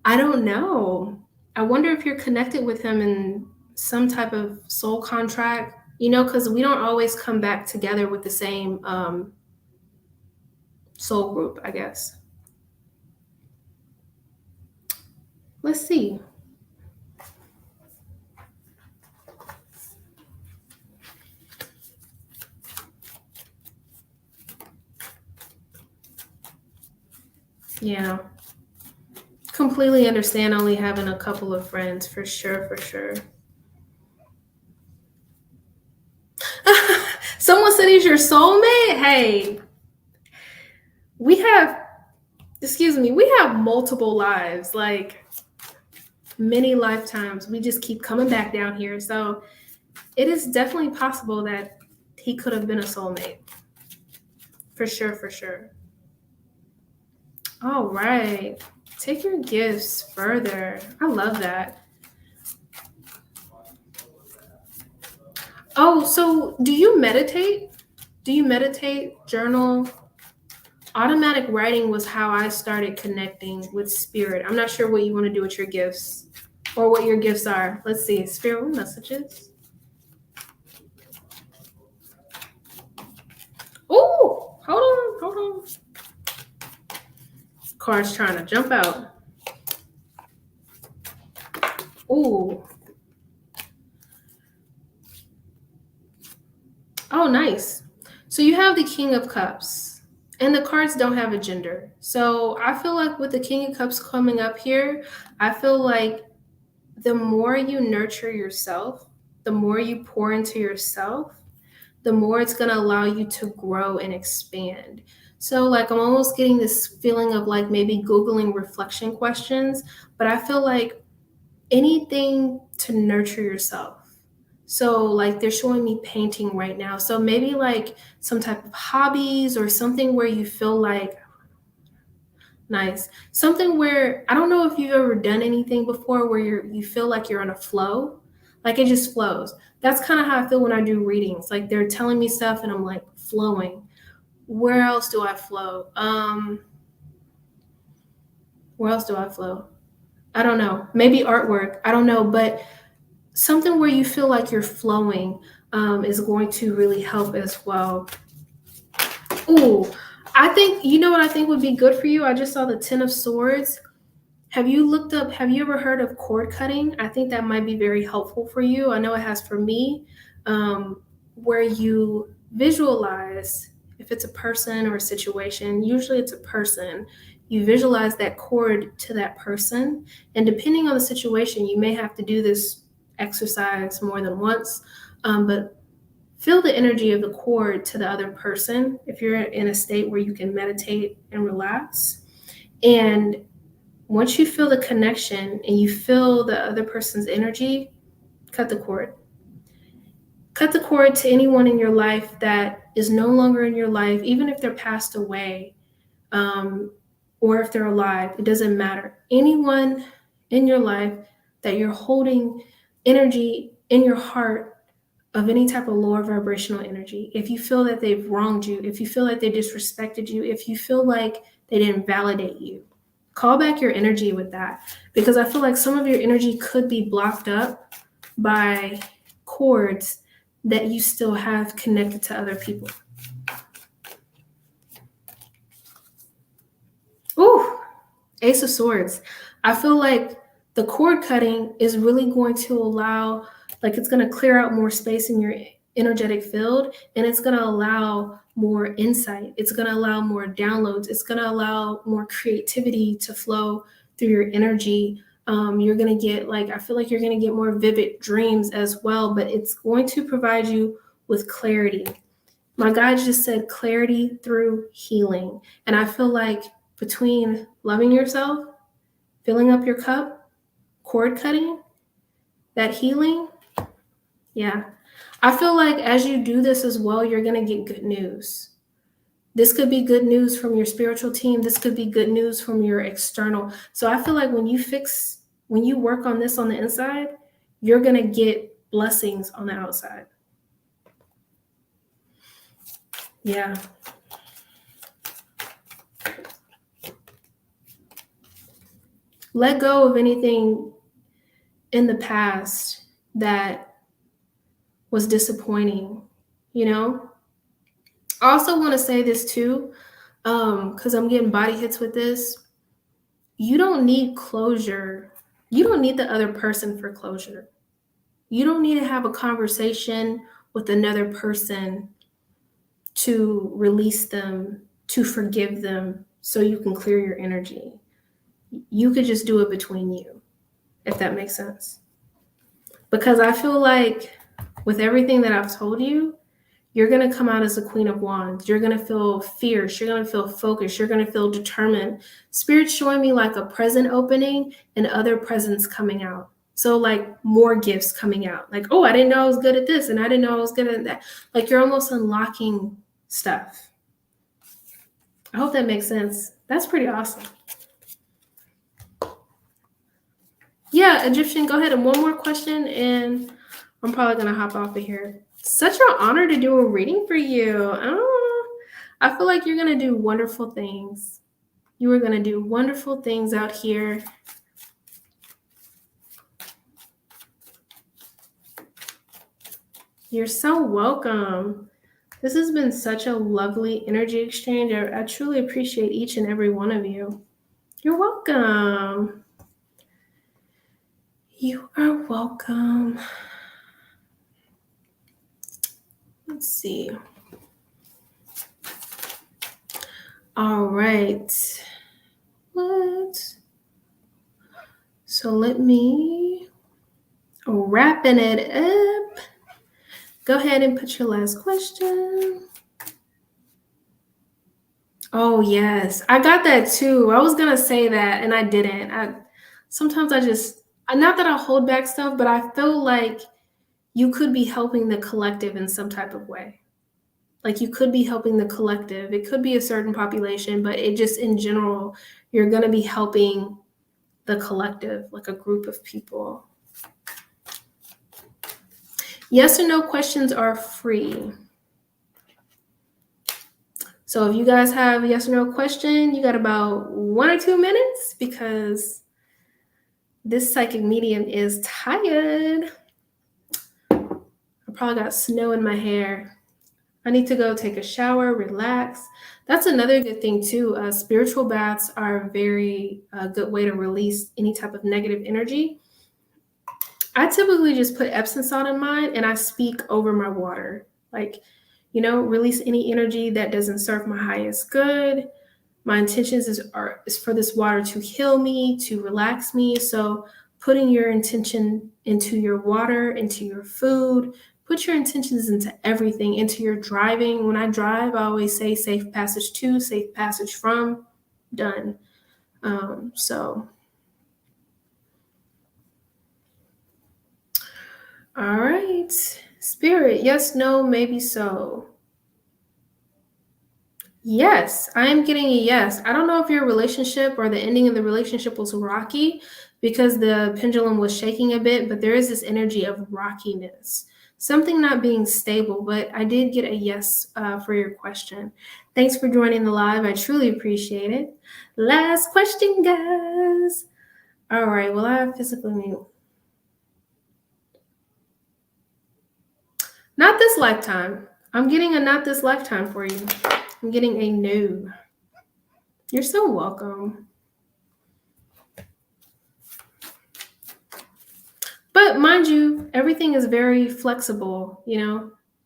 I don't know. I wonder if you're connected with him in some type of soul contract, because we don't always come back together with the same soul group, I guess. Let's see. Yeah. Completely understand only having a couple of friends, for sure, for sure. Someone said he's your soulmate? Hey, we have, we have multiple lives, like many lifetimes. We just keep coming back down here. So it is definitely possible that he could have been a soulmate. For sure, for sure. All right. Take your gifts further. I love that. Oh, so do you meditate? Do you meditate, journal? Automatic writing was how I started connecting with spirit. I'm not sure what you want to do with your gifts or what your gifts are. Let's see. Spirit messages. Oh, hold on. Card's trying to jump out. Ooh. Oh, nice. So you have the King of Cups, and the cards don't have a gender. So I feel like with the King of Cups coming up here, I feel like the more you nurture yourself, the more you pour into yourself, the more it's going to allow you to grow and expand. So, like, I'm almost getting this feeling of like maybe Googling reflection questions, but I feel like anything to nurture yourself. So, like, they're showing me painting right now. So, maybe like some type of hobbies or something where you feel like, nice. Something where I don't know if you've ever done anything before where you feel like you're in a flow. Like it just flows. That's kind of how I feel when I do readings. Like they're telling me stuff and I'm like flowing. Where else do I flow? Where else do I flow? I don't know. Maybe artwork. I don't know. But something where you feel like you're flowing is going to really help as well. Ooh, I think, you know what I think would be good for you? I just saw the Ten of Swords. Have you ever heard of cord cutting? I think that might be very helpful for you. I know it has for me, where you visualize, if it's a person or a situation, usually it's a person, you visualize that cord to that person. And depending on the situation, you may have to do this exercise more than once, but feel the energy of the cord to the other person if you're in a state where you can meditate and relax. And once you feel the connection and you feel the other person's energy, cut the cord. Cut the cord to anyone in your life that is no longer in your life, even if they're passed away, or if they're alive. It doesn't matter. Anyone in your life that you're holding energy in your heart of any type of lower vibrational energy, if you feel that they've wronged you, if you feel like they disrespected you, if you feel like they didn't validate you, call back your energy with that. Because I feel like some of your energy could be blocked up by cords that you still have connected to other people. Ooh, Ace of Swords. I feel like the cord cutting is really going to allow, like it's going to clear out more space in your energetic field, and it's going to allow more insight. It's going to allow more downloads. It's going to allow more creativity to flow through your energy. You're going to get, like, I feel like you're going to get more vivid dreams as well, but it's going to provide you with clarity. My guide just said clarity through healing. And I feel like between loving yourself, filling up your cup, cord cutting, that healing, yeah. I feel like as you do this as well, you're going to get good news. This could be good news from your spiritual team. This could be good news from your external. So I feel like when you work on this on the inside, you're going to get blessings on the outside. Yeah. Let go of anything in the past that was disappointing, you know? I also want to say this too, because I'm getting body hits with this. You don't need closure. You don't need the other person for closure. You don't need to have a conversation with another person to release them, to forgive them, so you can clear your energy. You could just do it between you, if that makes sense. Because I feel like with everything that I've told you, you're going to come out as a Queen of Wands. You're going to feel fierce. You're going to feel focused. You're going to feel determined. Spirit's showing me like a present opening and other presents coming out. So like more gifts coming out. Like, oh, I didn't know I was good at this, and I didn't know I was good at that. Like you're almost unlocking stuff. I hope that makes sense. That's pretty awesome. Yeah, Egyptian, go ahead. And one more question, and I'm probably going to hop off of here. Such an honor to do a reading for you. I feel like you're going to do wonderful things. You are going to do wonderful things out here. You're so welcome. This has been such a lovely energy exchange. I truly appreciate each and every one of you. You're welcome. You are welcome. Let's see. All right. So let me wrapping it up. Go ahead and put your last question. Oh, yes. I got that too. I was going to say that and I didn't. Sometimes not that I hold back stuff, but I feel like you could be helping the collective in some type of way. Like you could be helping the collective. It could be a certain population, but it just in general, you're going to be helping the collective, like a group of people. Yes or no questions are free. So if you guys have a yes or no question, you got about 1 or 2 minutes because this psychic medium is tired. I probably got snow in my hair. I need to go take a shower, relax. That's another good thing too. Spiritual baths are a very good way to release any type of negative energy. I typically just put Epsom salt in mine and I speak over my water. Like, release any energy that doesn't serve my highest good. My intentions is for this water to heal me, to relax me. So putting your intention into your water, into your food, put your intentions into everything, into your driving. When I drive, I always say safe passage to, safe passage from, done. So, all right. Spirit, yes, no, maybe so. Yes, I am getting a yes. I don't know if your relationship or the ending of the relationship was rocky because the pendulum was shaking a bit, but there is this energy of rockiness, something not being stable. But I did get a yes for your question. Thanks for joining the live. I truly appreciate it. Last question, guys. All right. Well, I physically mean not this lifetime. I'm getting a not this lifetime for you. I'm getting a no. You're so welcome. But mind you, everything is very flexible,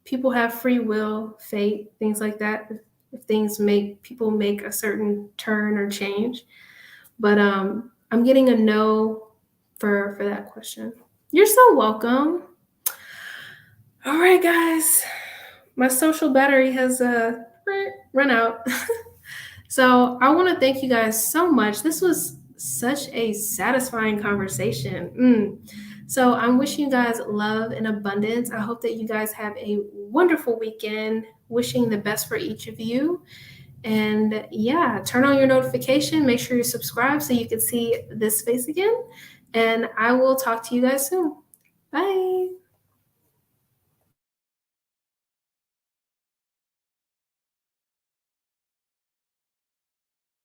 People have free will, fate, things like that. If things make people make a certain turn or change. But I'm getting a no for that question. You're so welcome. All right, guys. My social battery has run out. So I want to thank you guys so much. This was such a satisfying conversation. So I'm wishing you guys love and abundance. I hope that you guys have a wonderful weekend. Wishing the best for each of you. And yeah, turn on your notification. Make sure you're subscribed so you can see this face again. And I will talk to you guys soon. Bye.